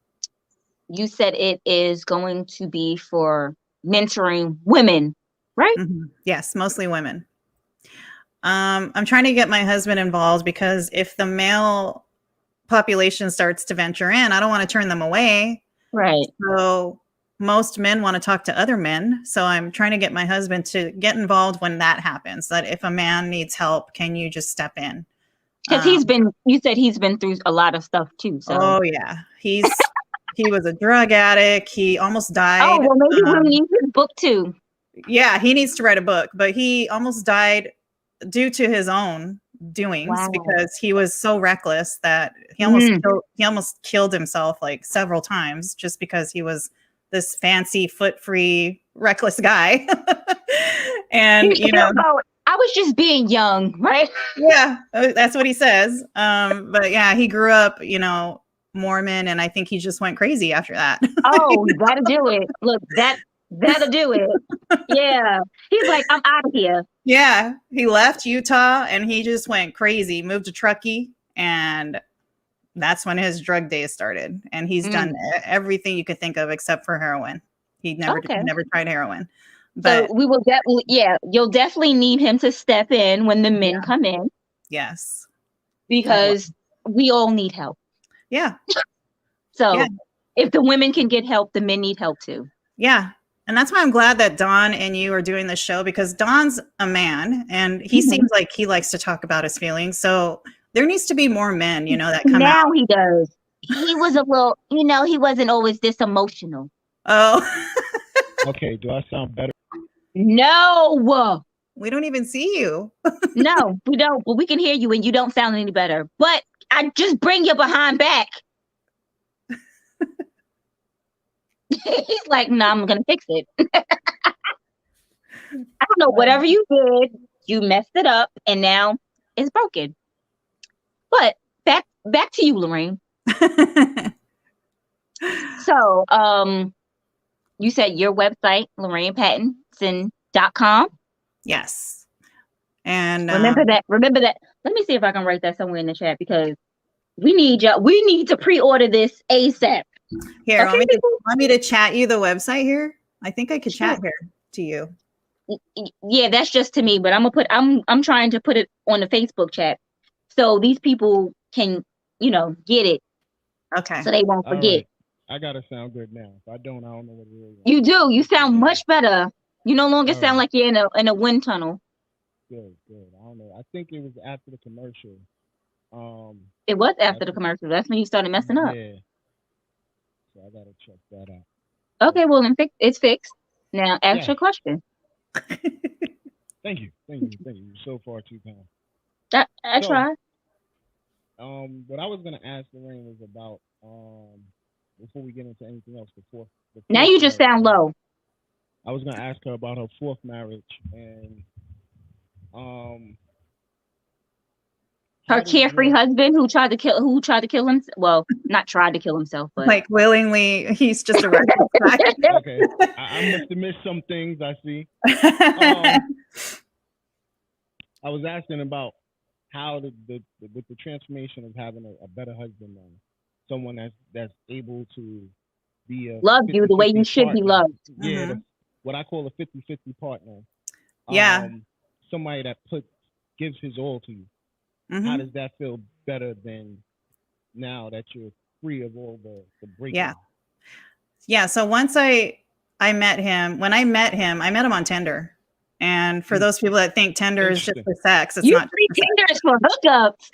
You said it is going to be for mentoring women, right?
Yes, mostly women. I'm trying to get my husband involved because if the male population starts to venture in, I don't want to turn them away.
Right.
So most men want to talk to other men. So I'm trying to get my husband to get involved when that happens, that if a man needs help, can you just step in?
Because you said he's been through a lot of stuff too. So.
Oh yeah. He was a drug addict. He almost died.
Oh, well, maybe we'll need his book too.
Yeah, he needs to write a book, but he almost died due to his own doings because he was so reckless that he almost killed himself like several times just because he was this fancy, foot-free, reckless guy. And
I was just being young, right?
Yeah, that's what he says. But yeah, he grew up, Mormon, and I think he just went crazy after that.
Oh, that'll do it. Look, that'll do it. Yeah. He's like, I'm out of here.
Yeah. He left Utah and he just went crazy, moved to Truckee, and that's when his drug days started. And he's done everything you could think of except for heroin. He never tried heroin. But
so we will definitely, you'll definitely need him to step in when the men come in.
Yes.
Because we all need help.
Yeah.
So if the women can get help, the men need help too.
Yeah. And that's why I'm glad that Dawn and you are doing this show, because Dawn's a man and he seems like he likes to talk about his feelings. So there needs to be more men, that come out.
Now he does. He was a little, he wasn't always this emotional.
Oh.
Okay. Do I sound better?
No.
We don't even see you.
No, we don't. But we can hear you and you don't sound any better. But I just bring your behind back. He's like, no, I'm going to fix it. I don't know. Whatever you did, you messed it up and now it's broken. But back to you, Larrine. So, you said your website, LarrinePatterson.com.
Yes. And
remember that. Let me see if I can write that somewhere in the chat because we need to pre-order this ASAP.
Here, okay, want me to chat you the website here? I think I could chat here to you.
Yeah, that's just to me, but I'm trying to put it on the Facebook chat so these people can, get it.
Okay.
So they won't forget.
Right. I gotta sound good now. If I don't know what it is.
You do. You sound much better. You no longer sound like you're in a wind tunnel.
Good. I don't know. I think it was after the commercial.
It was after the commercial. That's when you started messing up.
Yeah. So I gotta check that out.
Okay, well then it's fixed. Now ask your question.
Thank you. So far too kind.
I tried.
What I was gonna ask Larrine was about before we get into anything else, the fourth
now you just sound low.
I was gonna ask her about her fourth marriage and
her carefree husband who tried to kill him. Well, not tried to kill himself, but
like willingly, he's just a reckless guy.
Okay, I must have missed some things. I see. I was asking about how with the transformation of having a better husband, someone that's able to be a
love you the way you
50-50
should be
partner.
loved.
Yeah, what I call a 50-50 partner.
Yeah.
Somebody that gives his all to you. How does that feel better than now that you're free of all the breaking?
Yeah. So once I met him, I met him on Tinder. And for those people that think Tinder is just for sex, it's not.
Tinder is for hookups.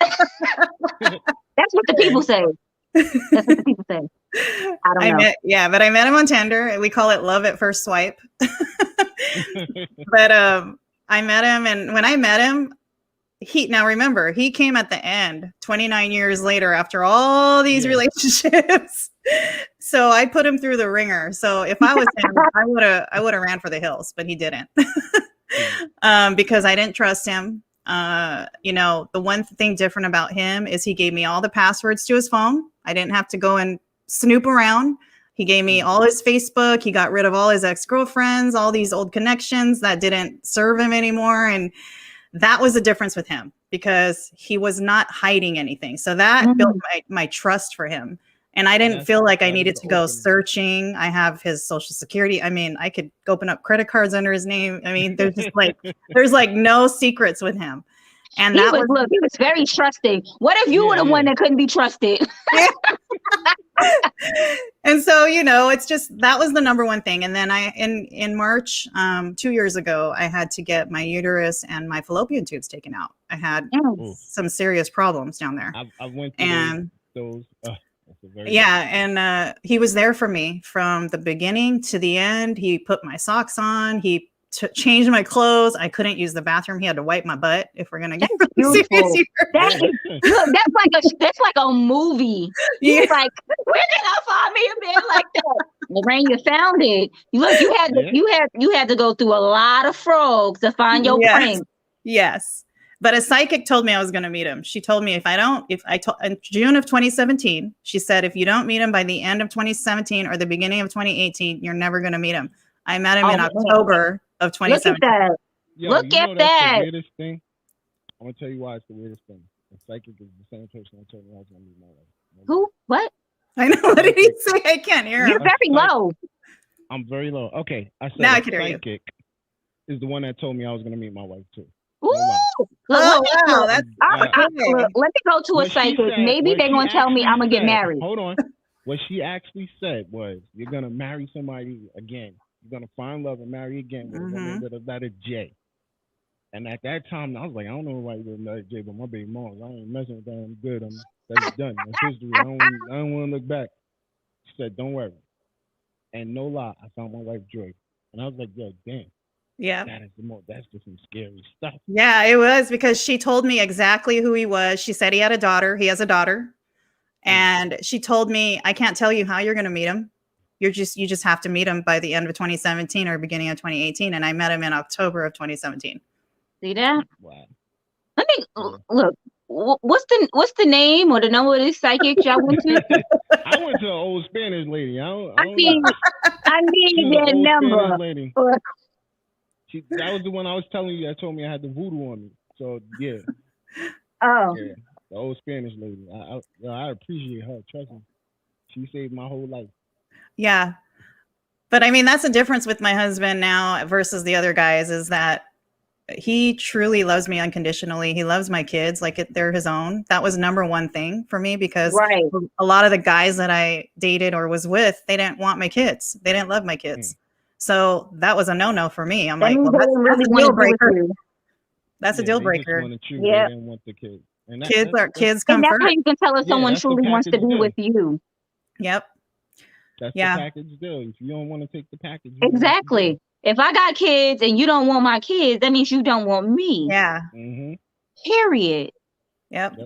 That's what the people say. That's what the people say. I don't know.
But I met him on Tinder. We call it love at first swipe. But I met him, and when I met him, now remember, he came at the end, 29 years later, after all these relationships. So I put him through the ringer. So if I was him, I would have ran for the hills, but he didn't. Because I didn't trust him. The one thing different about him is he gave me all the passwords to his phone. I didn't have to go and snoop around. He gave me all his Facebook. He got rid of all his ex-girlfriends, all these old connections that didn't serve him anymore. And that was the difference with him, because he was not hiding anything. So that built my trust for him. And I didn't feel like I needed to go searching. I have his social security. I mean, I could open up credit cards under his name. I mean, there's just there's no secrets with him. And he
was very trusting. What if you were the one that couldn't be trusted?
And so, it's just, that was the number one thing. And then in March, 2 years ago, I had to get my uterus and my fallopian tubes taken out. I had some serious problems down there.
I went through those.
And he was there for me from the beginning to the end. He put my socks on. He changed my clothes. I couldn't use the bathroom. He had to wipe my butt if we're gonna get serious here.
That's like a movie. He's like, where did I find me a man like that? Larrine, you found it. Look, you had to go through a lot of frogs to find your prince.
Yes. But a psychic told me I was going to meet him. She told me in June of 2017, she said, if you don't meet him by the end of 2017 or the beginning of 2018, you're never going to meet him. I met him in October of 2017.
Look at that.
Look at that. The weirdest thing. I'm going to tell you why it's the weirdest thing. The psychic is the same person that told me I was going to meet my wife.
Who? What?
I know. What did he say? I can't hear him.
You're very low.
I'm very low. Okay. I said
now I can hear you.
Psychic is the one that told me I was going to meet my wife too.
Ooh,
wow.
Let me go to a psychic. Maybe they're going to tell me I'm going to get married.
Hold on. What she actually said was, you're going to marry somebody again. You're going to find love and marry again with a woman with a letter J. And at that time, I was like, I don't know why you're letter J, but my baby mom, I ain't messing with that. I'm good. That's done. That's history. I don't want to look back. She said, don't worry. And no lie, I found my wife Joy. And I was like, yo, damn.
Yeah.
That's just some scary stuff.
Yeah, it was, because she told me exactly who he was. She said he had a daughter. He has a daughter. And she told me, I can't tell you how you're going to meet him. You just have to meet him by the end of 2017 or beginning of 2018. And I met him in October of 2017.
See that?
Wow.
Let me look. What's the name or the number of this psychic y'all went to?
I went to an old Spanish lady. I
need that number.
That was the one I was telling you that told me I had the voodoo on me. So yeah.
Oh.
Yeah, the old Spanish lady. I appreciate her. Trust me. She saved my whole life.
Yeah. But I mean, that's the difference with my husband now versus the other guys, is that he truly loves me unconditionally. He loves my kids like they're his own. That was number one thing for me, because a lot of the guys that I dated or was with, they didn't want my kids. They didn't love my kids. So that was a no-no for me. I'm like, well, that's a deal breaker. That's a deal breaker.
Yeah. They didn't want the kids. And
kids come
first.
That's
how you can tell if someone truly wants to be with you.
Yep.
That's the package deal. If you don't want to take the package.
Exactly. If I got kids and you don't want my kids, that means you don't want me.
Yeah.
Period.
Yep.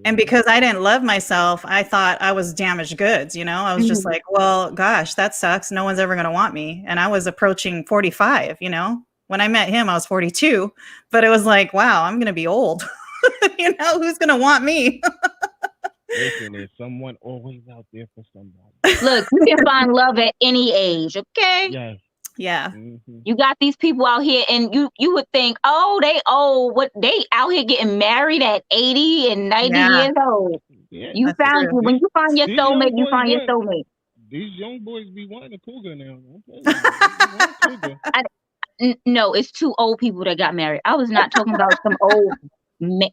And because I didn't love myself, I thought I was damaged goods. I was just like, well, gosh, that sucks. No one's ever going to want me. And I was approaching 45, when I met him, I was 42, but it was like, wow, I'm going to be old. Who's going to want me?
Listen, there's someone always out there for somebody.
Look, you can find love at any age. Okay.
Yes.
Yeah.
You got these people out here, and you would think, oh, they out here getting married at 80 and 90 years old.
Yeah,
you found you when you find your soulmate, you find your soulmate.
these young boys be wanting a cougar now. Okay. They want a cougar.
No, it's two old people that got married. I was not talking about some old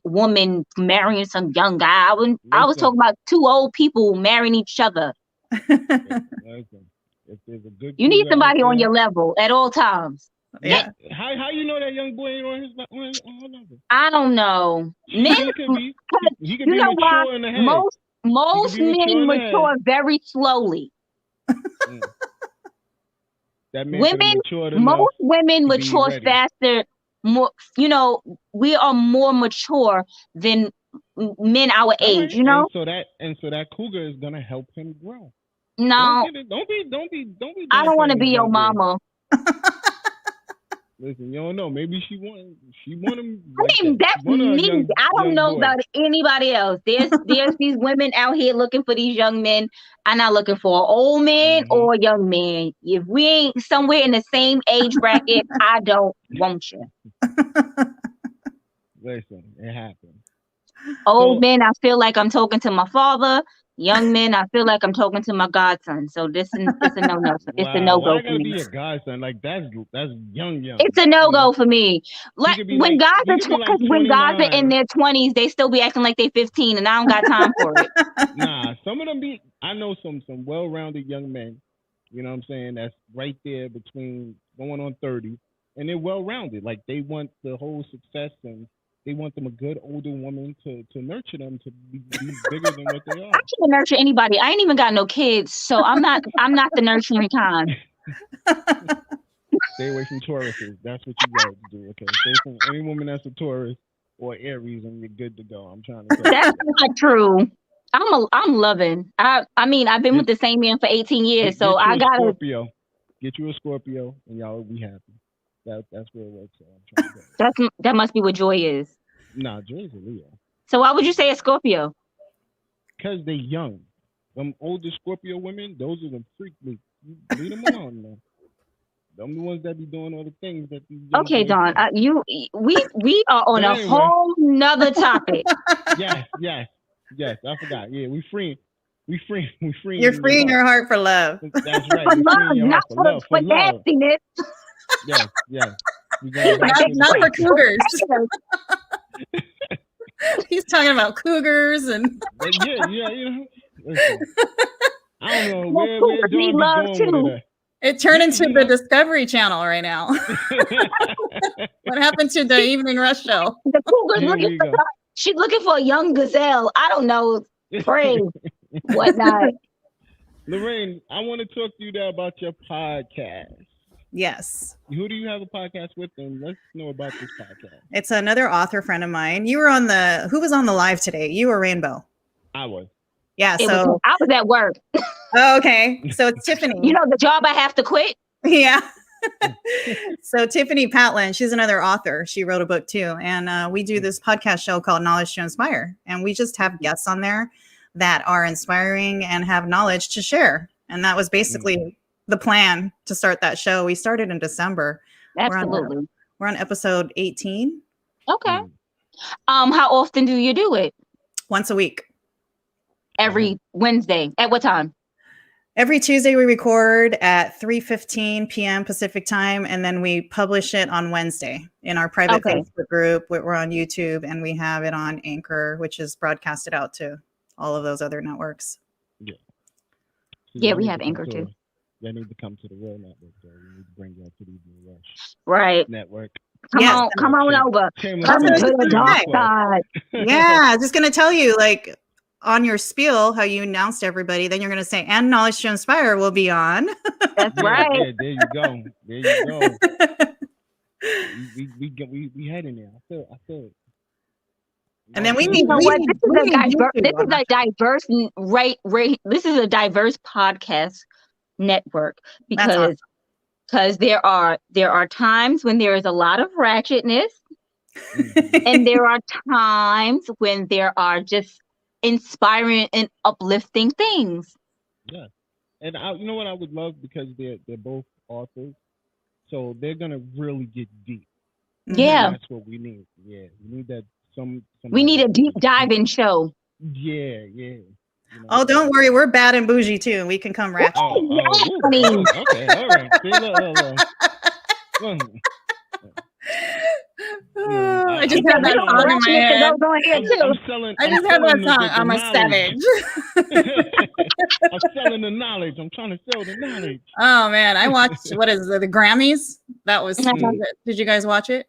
woman marrying some young guy. I was
Listen,
talking about two old people marrying each other.
listen. If there's a good
You need
cougar out
somebody on
there,
your level at all times.
Yeah.
How you know that young boy ain't on his on her level?
I don't know. Men,
He could be. He could
you
be
know why?
mature in the head.
Most
be mature
men
in the head.
mature very slowly.
Mm. That man could have
Women,
matured enough.
most women
to be
mature
ready.
faster. More, we are more mature than men our
All
age.
right.
You know,
And so that cougar is gonna help him grow.
no,
Don't be.
I don't want to
downplaying
be
this
your
young boy.
mama.
Listen, you don't know. Maybe she want him.
I
Like
mean,
that.
that's
She want a
me.
young,
I don't
young
know
boy.
about anybody else. There's these women out here looking for these young men. I'm not looking for an old man
Mhm.
or a young man. If we ain't somewhere in the same age bracket, I don't want you.
Listen, it happens.
Old
So-
men, I feel like I'm talking to my father. Young men, I feel like I'm talking to my godson. So it's a no-no. It's a
Wow,
no-go
why I
for
gotta
me.
be your godson? Like that's young.
It's a no-go for me. Like
could be
when
like-
guys
he
are
could be like
when guys are in
29.
their 20s, they still be acting like they 15, and I don't got time for it.
Nah, some of them be. I know some well-rounded young men. You know what I'm saying? That's right there between going on 30, and they're well-rounded. Like they want the whole success, and they want them a good older woman to nurture them to be bigger than what they are.
I can't nurture anybody. I ain't even got no kids, so I'm not the nurturing kind.
Stay away from Tauruses. That's what you got to do. Okay, stay from any woman that's a Taurus or Aries, and you're good to go. I'm trying to tell
That's
you.
not true. I'm loving. I mean, I've been with the same man for 18 years, so
Get you
I
a
gotta.
Scorpio. Get you a Scorpio, and y'all will be happy. That's where it works. So I'm trying to tell you.
That must be what joy is.
Nah, Joy's a Leo.
So why would you say a Scorpio?
Because they young. Them older Scorpio women, those are the freak me. Leave them alone, man. Them the ones that be doing all the things that these young
Okay,
boys
Don.
do.
We are on
But
a
anyway.
whole nother topic.
Yes. I forgot. Yeah, we free.
You're freeing your heart for love.
That's right.
For
We
love,
freeing your
not
heart for love.
for
For love.
nastiness.
Yes. We going back to the
Not for
topic.
cougars. He's talking about cougars and
But yeah, you know. Listen, I don't know where
cougars
John
need
be
love
going
too.
with it.
it turned into
You
the
know.
Discovery Channel right now. What happened to the Evening Rush show?
The cougar's
Here
looking
we
for
go.
she's looking for a young gazelle. I don't know, prey, whatnot.
Lorraine, I want to talk to you there about your podcast.
Yes.
Who do you have a podcast with? And let's know about this podcast.
It's another author friend of mine. You were who was on the live today? You or Rainbow?
I was.
Yeah.
I
So,
was at work.
oh, okay. So it's Tiffany.
You know the job I have to quit.
Yeah. So Tiffany Patlin, she's another author. She wrote a book too. And we do this podcast show called Knowledge to Inspire. And we just have guests on there that are inspiring and have knowledge to share. And that was basically the plan to start that show. We started in December.
Absolutely.
We're on episode 18.
Okay. How often do you do it?
Once a week.
Every Wednesday. At what time?
Every Tuesday we record at 3:15 p.m. Pacific time, and then we publish it on Wednesday in our private Facebook group. We're on YouTube, and we have it on Anchor, which is broadcasted out to all of those other networks.
Yeah.
Yeah, we have Anchor too.
You need to come to the real network, though. We need to bring you up to the Evening Rush
Right.
network.
Come on over. Come to the dark side.
Yeah, I was just going to tell you, like, on your spiel, how you announced everybody, then you're going to say, and Knowledge to Inspire will be on.
That's right.
Yeah, there you go. There you go. we heading there. I feel it.
And then we
You
need,
know
we
what?
need-
This is
we
a
need
diverse.
YouTube
This
on
is a diverse. This is a diverse podcast network
That's
because there are times when there is a lot of ratchetness, and there are times when there are just inspiring and uplifting things.
Yeah, and you know what I would love, because they're both authors, so they're gonna really get deep.
Yeah,
And that's what we need. Yeah, we need that.
we need a deep diving show.
Yeah. You know?
Oh, don't worry, we're bad and bougie too. We can come ratchet.
Okay, all right. See, look.
I just had that song in my head. I just had that song. I'm a savage.
I'm selling the knowledge. I'm trying to sell the knowledge.
Oh man, I watched what is it, the Grammys? That was. Did you guys watch it?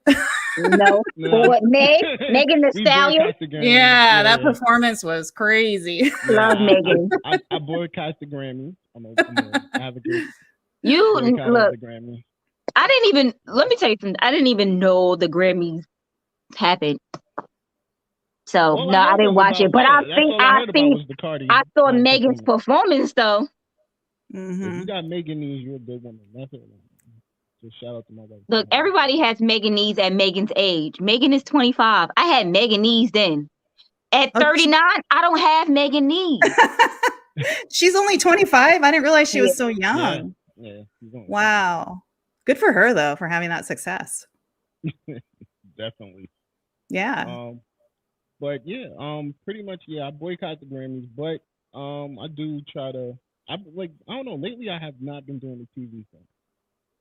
No. What, Megan Thee Stallion?
Yeah, that performance was crazy.
Love Megan.
I boycott the Grammys. I'm gonna have a good.
You look.
The Grammys.
I didn't even. Let me tell you something. I didn't even know the Grammys happened. So no, I didn't watch it. But I saw Megan's performance though.
Mm-hmm. If you got Megan Thee, you're a big woman. That's it. Just shout out to my wife.
Look, everybody has Megan Thee at Megan's age. Megan is 25. I had Megan Thee then. At 39, I don't have Megan Thee.
She's only 25. I didn't realize she was so young.
Yeah.
Wow. Good for her though, for having that success.
Definitely.
Yeah.
But yeah, pretty much, yeah, I boycott the Grammys, but I do try to. I don't know. Lately, I have not been doing the TV thing.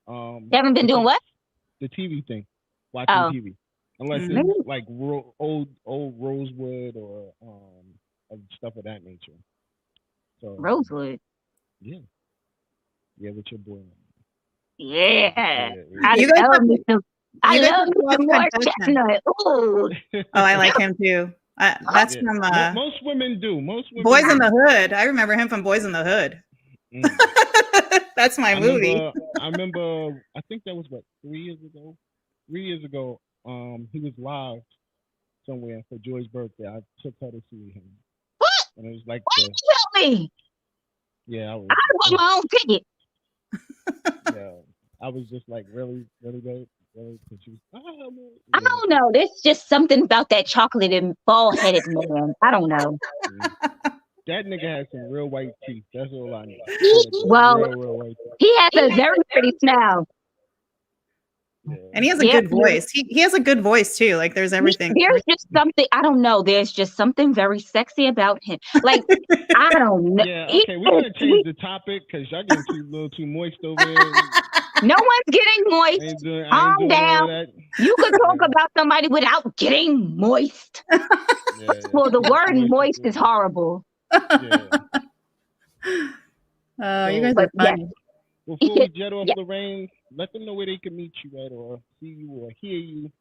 You haven't been doing what?
The TV thing, watching TV, unless it's like old Rosewood or stuff of that nature. So
Rosewood.
Yeah, with your boy.
Yeah.
I love more Chestnut. Ooh. Oh, I like him too. That's from
most women do.
Boys in the Hood. I remember him from Boys in the Hood. That's my movie.
I remember. I think that was 3 years ago. 3 years ago, he was live somewhere for Joy's birthday. I took her to see him.
What?
And it was like,
why did you tell me?
Yeah, I
bought my own ticket.
Yeah, I was just like, really good. Really?
I don't know. There's just something about that chocolate and bald-headed man. I don't know.
That nigga has some real white teeth. That's all I know.
Well, he has a very pretty smile.
Yeah. And he has a good voice. He has a good voice too. Like there's everything.
There's just something, I don't know. There's just something very sexy about him. Like, I don't know.
Yeah, okay, we're going to change the topic because y'all getting a little too moist over there.
No one's getting moist. Calm down. You could talk about somebody without getting moist. Well, the word moist is horrible.
Yeah.
You guys are funny.
Before we jet off, Larrine, let them know where they can meet you at or see you or hear you.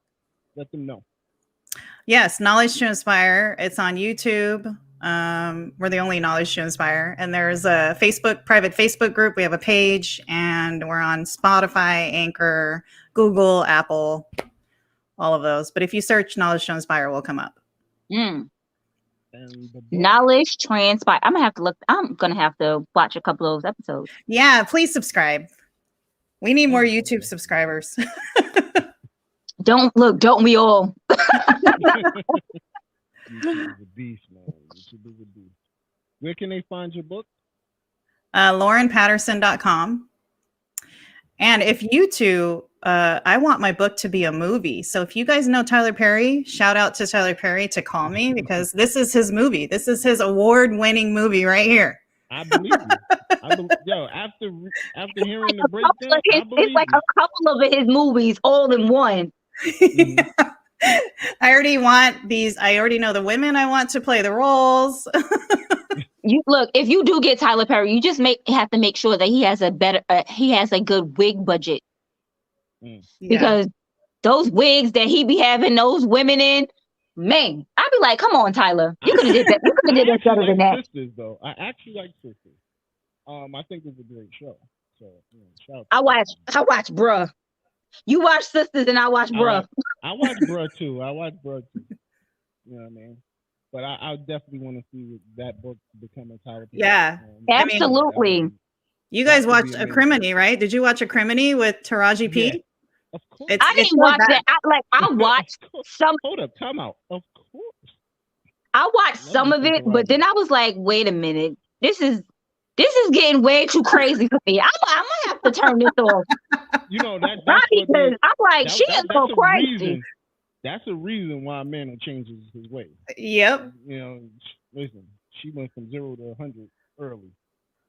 Let them know.
Yes, Knowledge to Inspire. It's on YouTube. We're the only Knowledge to Inspire. And there's a private Facebook group. We have a page and we're on Spotify, Anchor, Google, Apple, all of those. But if you search Knowledge to Inspire, we'll come up.
Knowledge Transpire. I'm gonna have to watch a couple of those episodes.
Yeah, please subscribe. We need more YouTube subscribers.
Don't we all?
YouTube is a beast, man. YouTube is a beast. Where can they find your book?
LarrinePatterson.com. And if you two, I want my book to be a movie. So if you guys know Tyler Perry, shout out to Tyler Perry to call me because this is his movie. This is his award-winning movie right here.
I believe you. Yo, after hearing the breakdown,
it's like a couple of his movies all in one.
Yeah. I already know the women I want to play the roles.
You look, if you do get Tyler Perry, you just have to make sure that he has a good wig budget. Because those wigs that he be having those women in, man, I'd be like, come on, Tyler. You could have did that. You could have did that better than that.
Sisters, though. I actually like Sisters. I think it's a great show. So shout out.
I watch Bruh. You watch Sisters and I watch Bruh.
I watch Bruh too. You know what I mean? But I definitely want to see that book become a Tyler Perry.
Yeah,
absolutely.
You guys watched Acrimony, right? Did you watch Acrimony with Taraji P?
Yeah, of course.
I didn't watch that. I watched some.
Hold up, time out. Of course.
I watched some of it, but then I was like, wait a minute. This is getting way too crazy for me. I'm gonna have to turn this off.
You know that's
because I'm like, she is so crazy.
That's a reason why a man changes his ways.
Yep.
You know, listen. she went from 0 to 100 early.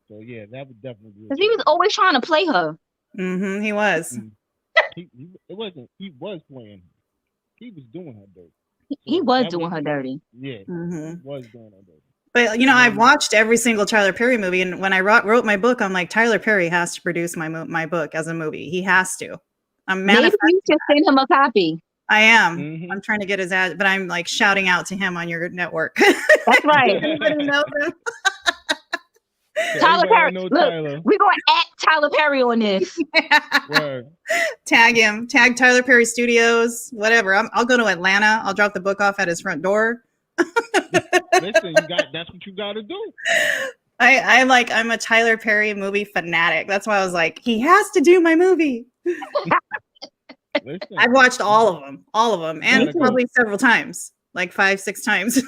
So yeah, that would definitely be.
Because he was always trying to play her.
Mm-hmm. He was.
It wasn't. He was playing. He was doing her dirty.
He was doing her dirty.
Yeah, he was doing her dirty.
But I've watched every single Tyler Perry movie, and when I wrote my book, I'm like, Tyler Perry has to produce my book as a movie. He has to. I'm
Maybe you should send him a copy.
I am. I'm trying to get his ad, but I'm like shouting out to him on your network.
That's right.
Everybody knows him.
Tyler Perry. Look, we're going to add Tyler Perry on this.
Tag him. Tag Tyler Perry Studios. Whatever. I'll go to Atlanta. I'll drop the book off at his front door.
Listen, that's what you got to do.
I'm a Tyler Perry movie fanatic. That's why I was like, he has to do my movie.
Listen,
I've watched all of them, and probably several times, like 5-6 times.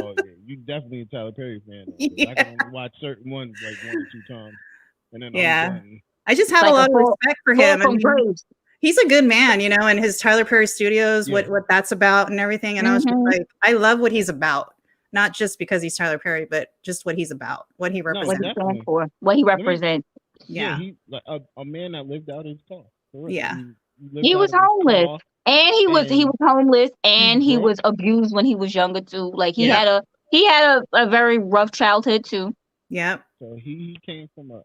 Oh yeah, you definitely a Tyler Perry fan. Yeah. I can only watch certain ones like 1 or 2 times, and then
I just have a lot of respect for him. He's a good man, and his Tyler Perry Studios, what that's about and everything. And I was just like, I love what he's about, not just because he's Tyler Perry, but just what he's about, what he represents,
what he stands for, what he represents.
Yeah, he like a man that lived out his car.
Yeah.
He was homeless, and he was homeless, and he was abused when he was younger too. Like he had a very rough childhood too.
Yep.
So he came from a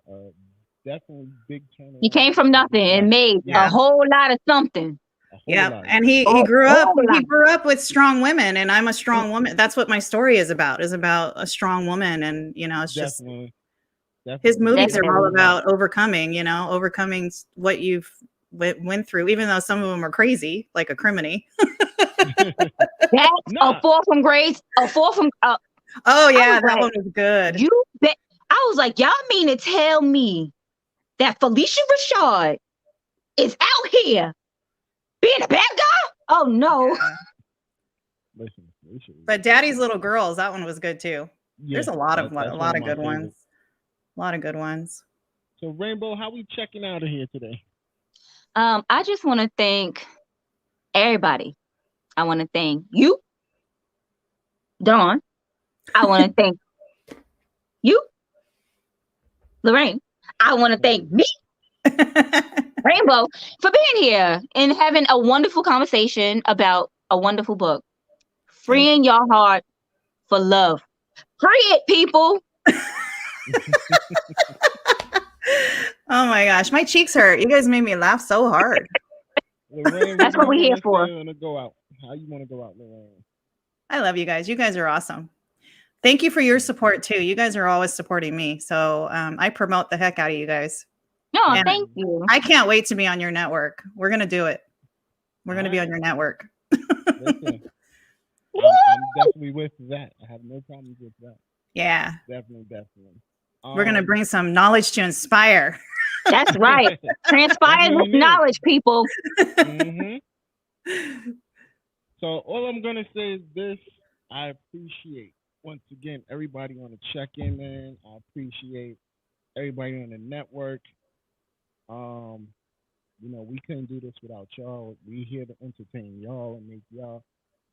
definitely big turnaround.
He came from nothing and made a whole lot of something.
Yeah, and he grew up. He grew up with strong women, and I'm a strong woman. That's what my story is about a strong woman, and it's just his movies are all about overcoming what you've went through, even though some of them are crazy, like A Criminy.
That's a 4 from Grace, a 4 from.
Oh yeah, that one was good.
I was like, y'all mean to tell me that Felicia Rashad is out here being a bad guy? Oh no.
But Daddy's Little Girls, that one was good too. There's a lot of good ones. A lot of good ones.
So Rainbow, how we checking out of here today?
I just want to thank everybody. I want to thank you, Dawn. I want to thank you, Larrine. I want to thank me, Rainbow, for being here and having a wonderful conversation about a wonderful book. Freeing your heart for love. Free it, people.
Oh my gosh, my cheeks hurt. You guys made me laugh so hard.
Lorraine,
that's what we're here for.
Go out. How you want to go out, Lorraine?
I love you guys. You guys are awesome. Thank you for your support too. You guys are always supporting me. So I promote the heck out of you guys.
No, thank you.
I can't wait to be on your network. We're going to do it. We're going to be on your network.
Listen, I'm definitely with that. I have no problems with that.
Yeah.
Definitely.
We're going to bring some knowledge to inspire.
That's right. Transpire with knowledge, people.
So all I'm going to say is this. I appreciate, once again, everybody on the check-in, man. I appreciate everybody on the network. We couldn't do this without y'all. We here to entertain y'all and make y'all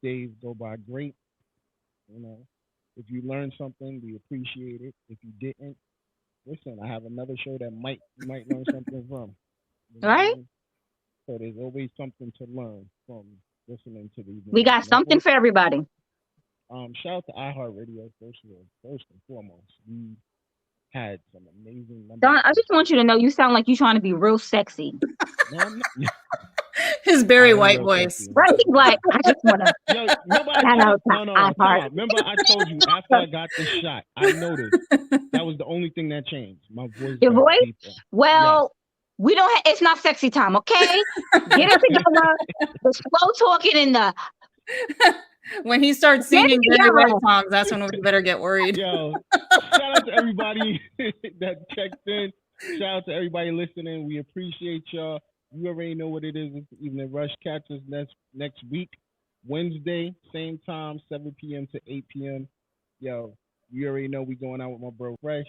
days go by great. If you learned something, we appreciate it. If you didn't, listen, I have another show that you might learn something from.
Right?
So there's always something to learn from listening to these.
We got something for everybody.
Shout out to iHeartRadio first and foremost. We had some amazing numbers.
Don, I just want you to know you sound like you're trying to be real sexy.
No, I'm not.
His Barry White voice.
Right? He's like, I just want to.
Remember, I told you after I got this shot, I noticed that was the only thing that changed. My voice.
Your voice? Deeper. Well, we don't. It's not sexy time, okay? Get it together. The slow talking and the.
When he starts singing Barry White songs, that's when we better get worried.
Yo, shout out to everybody that checked in. Shout out to everybody listening. We appreciate y'all. You already know what it is. It's the Evening Rush. Catch us next week, Wednesday, same time, 7 p.m. to 8 p.m. Yo, you already know we going out with my bro Fresh.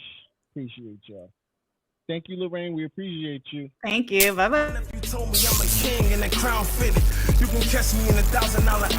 Appreciate y'all. Thank you, Lorraine. We appreciate you.
Thank you. Bye-bye.
If you told me I'm a king and the crown fitted, you can catch me in $1,000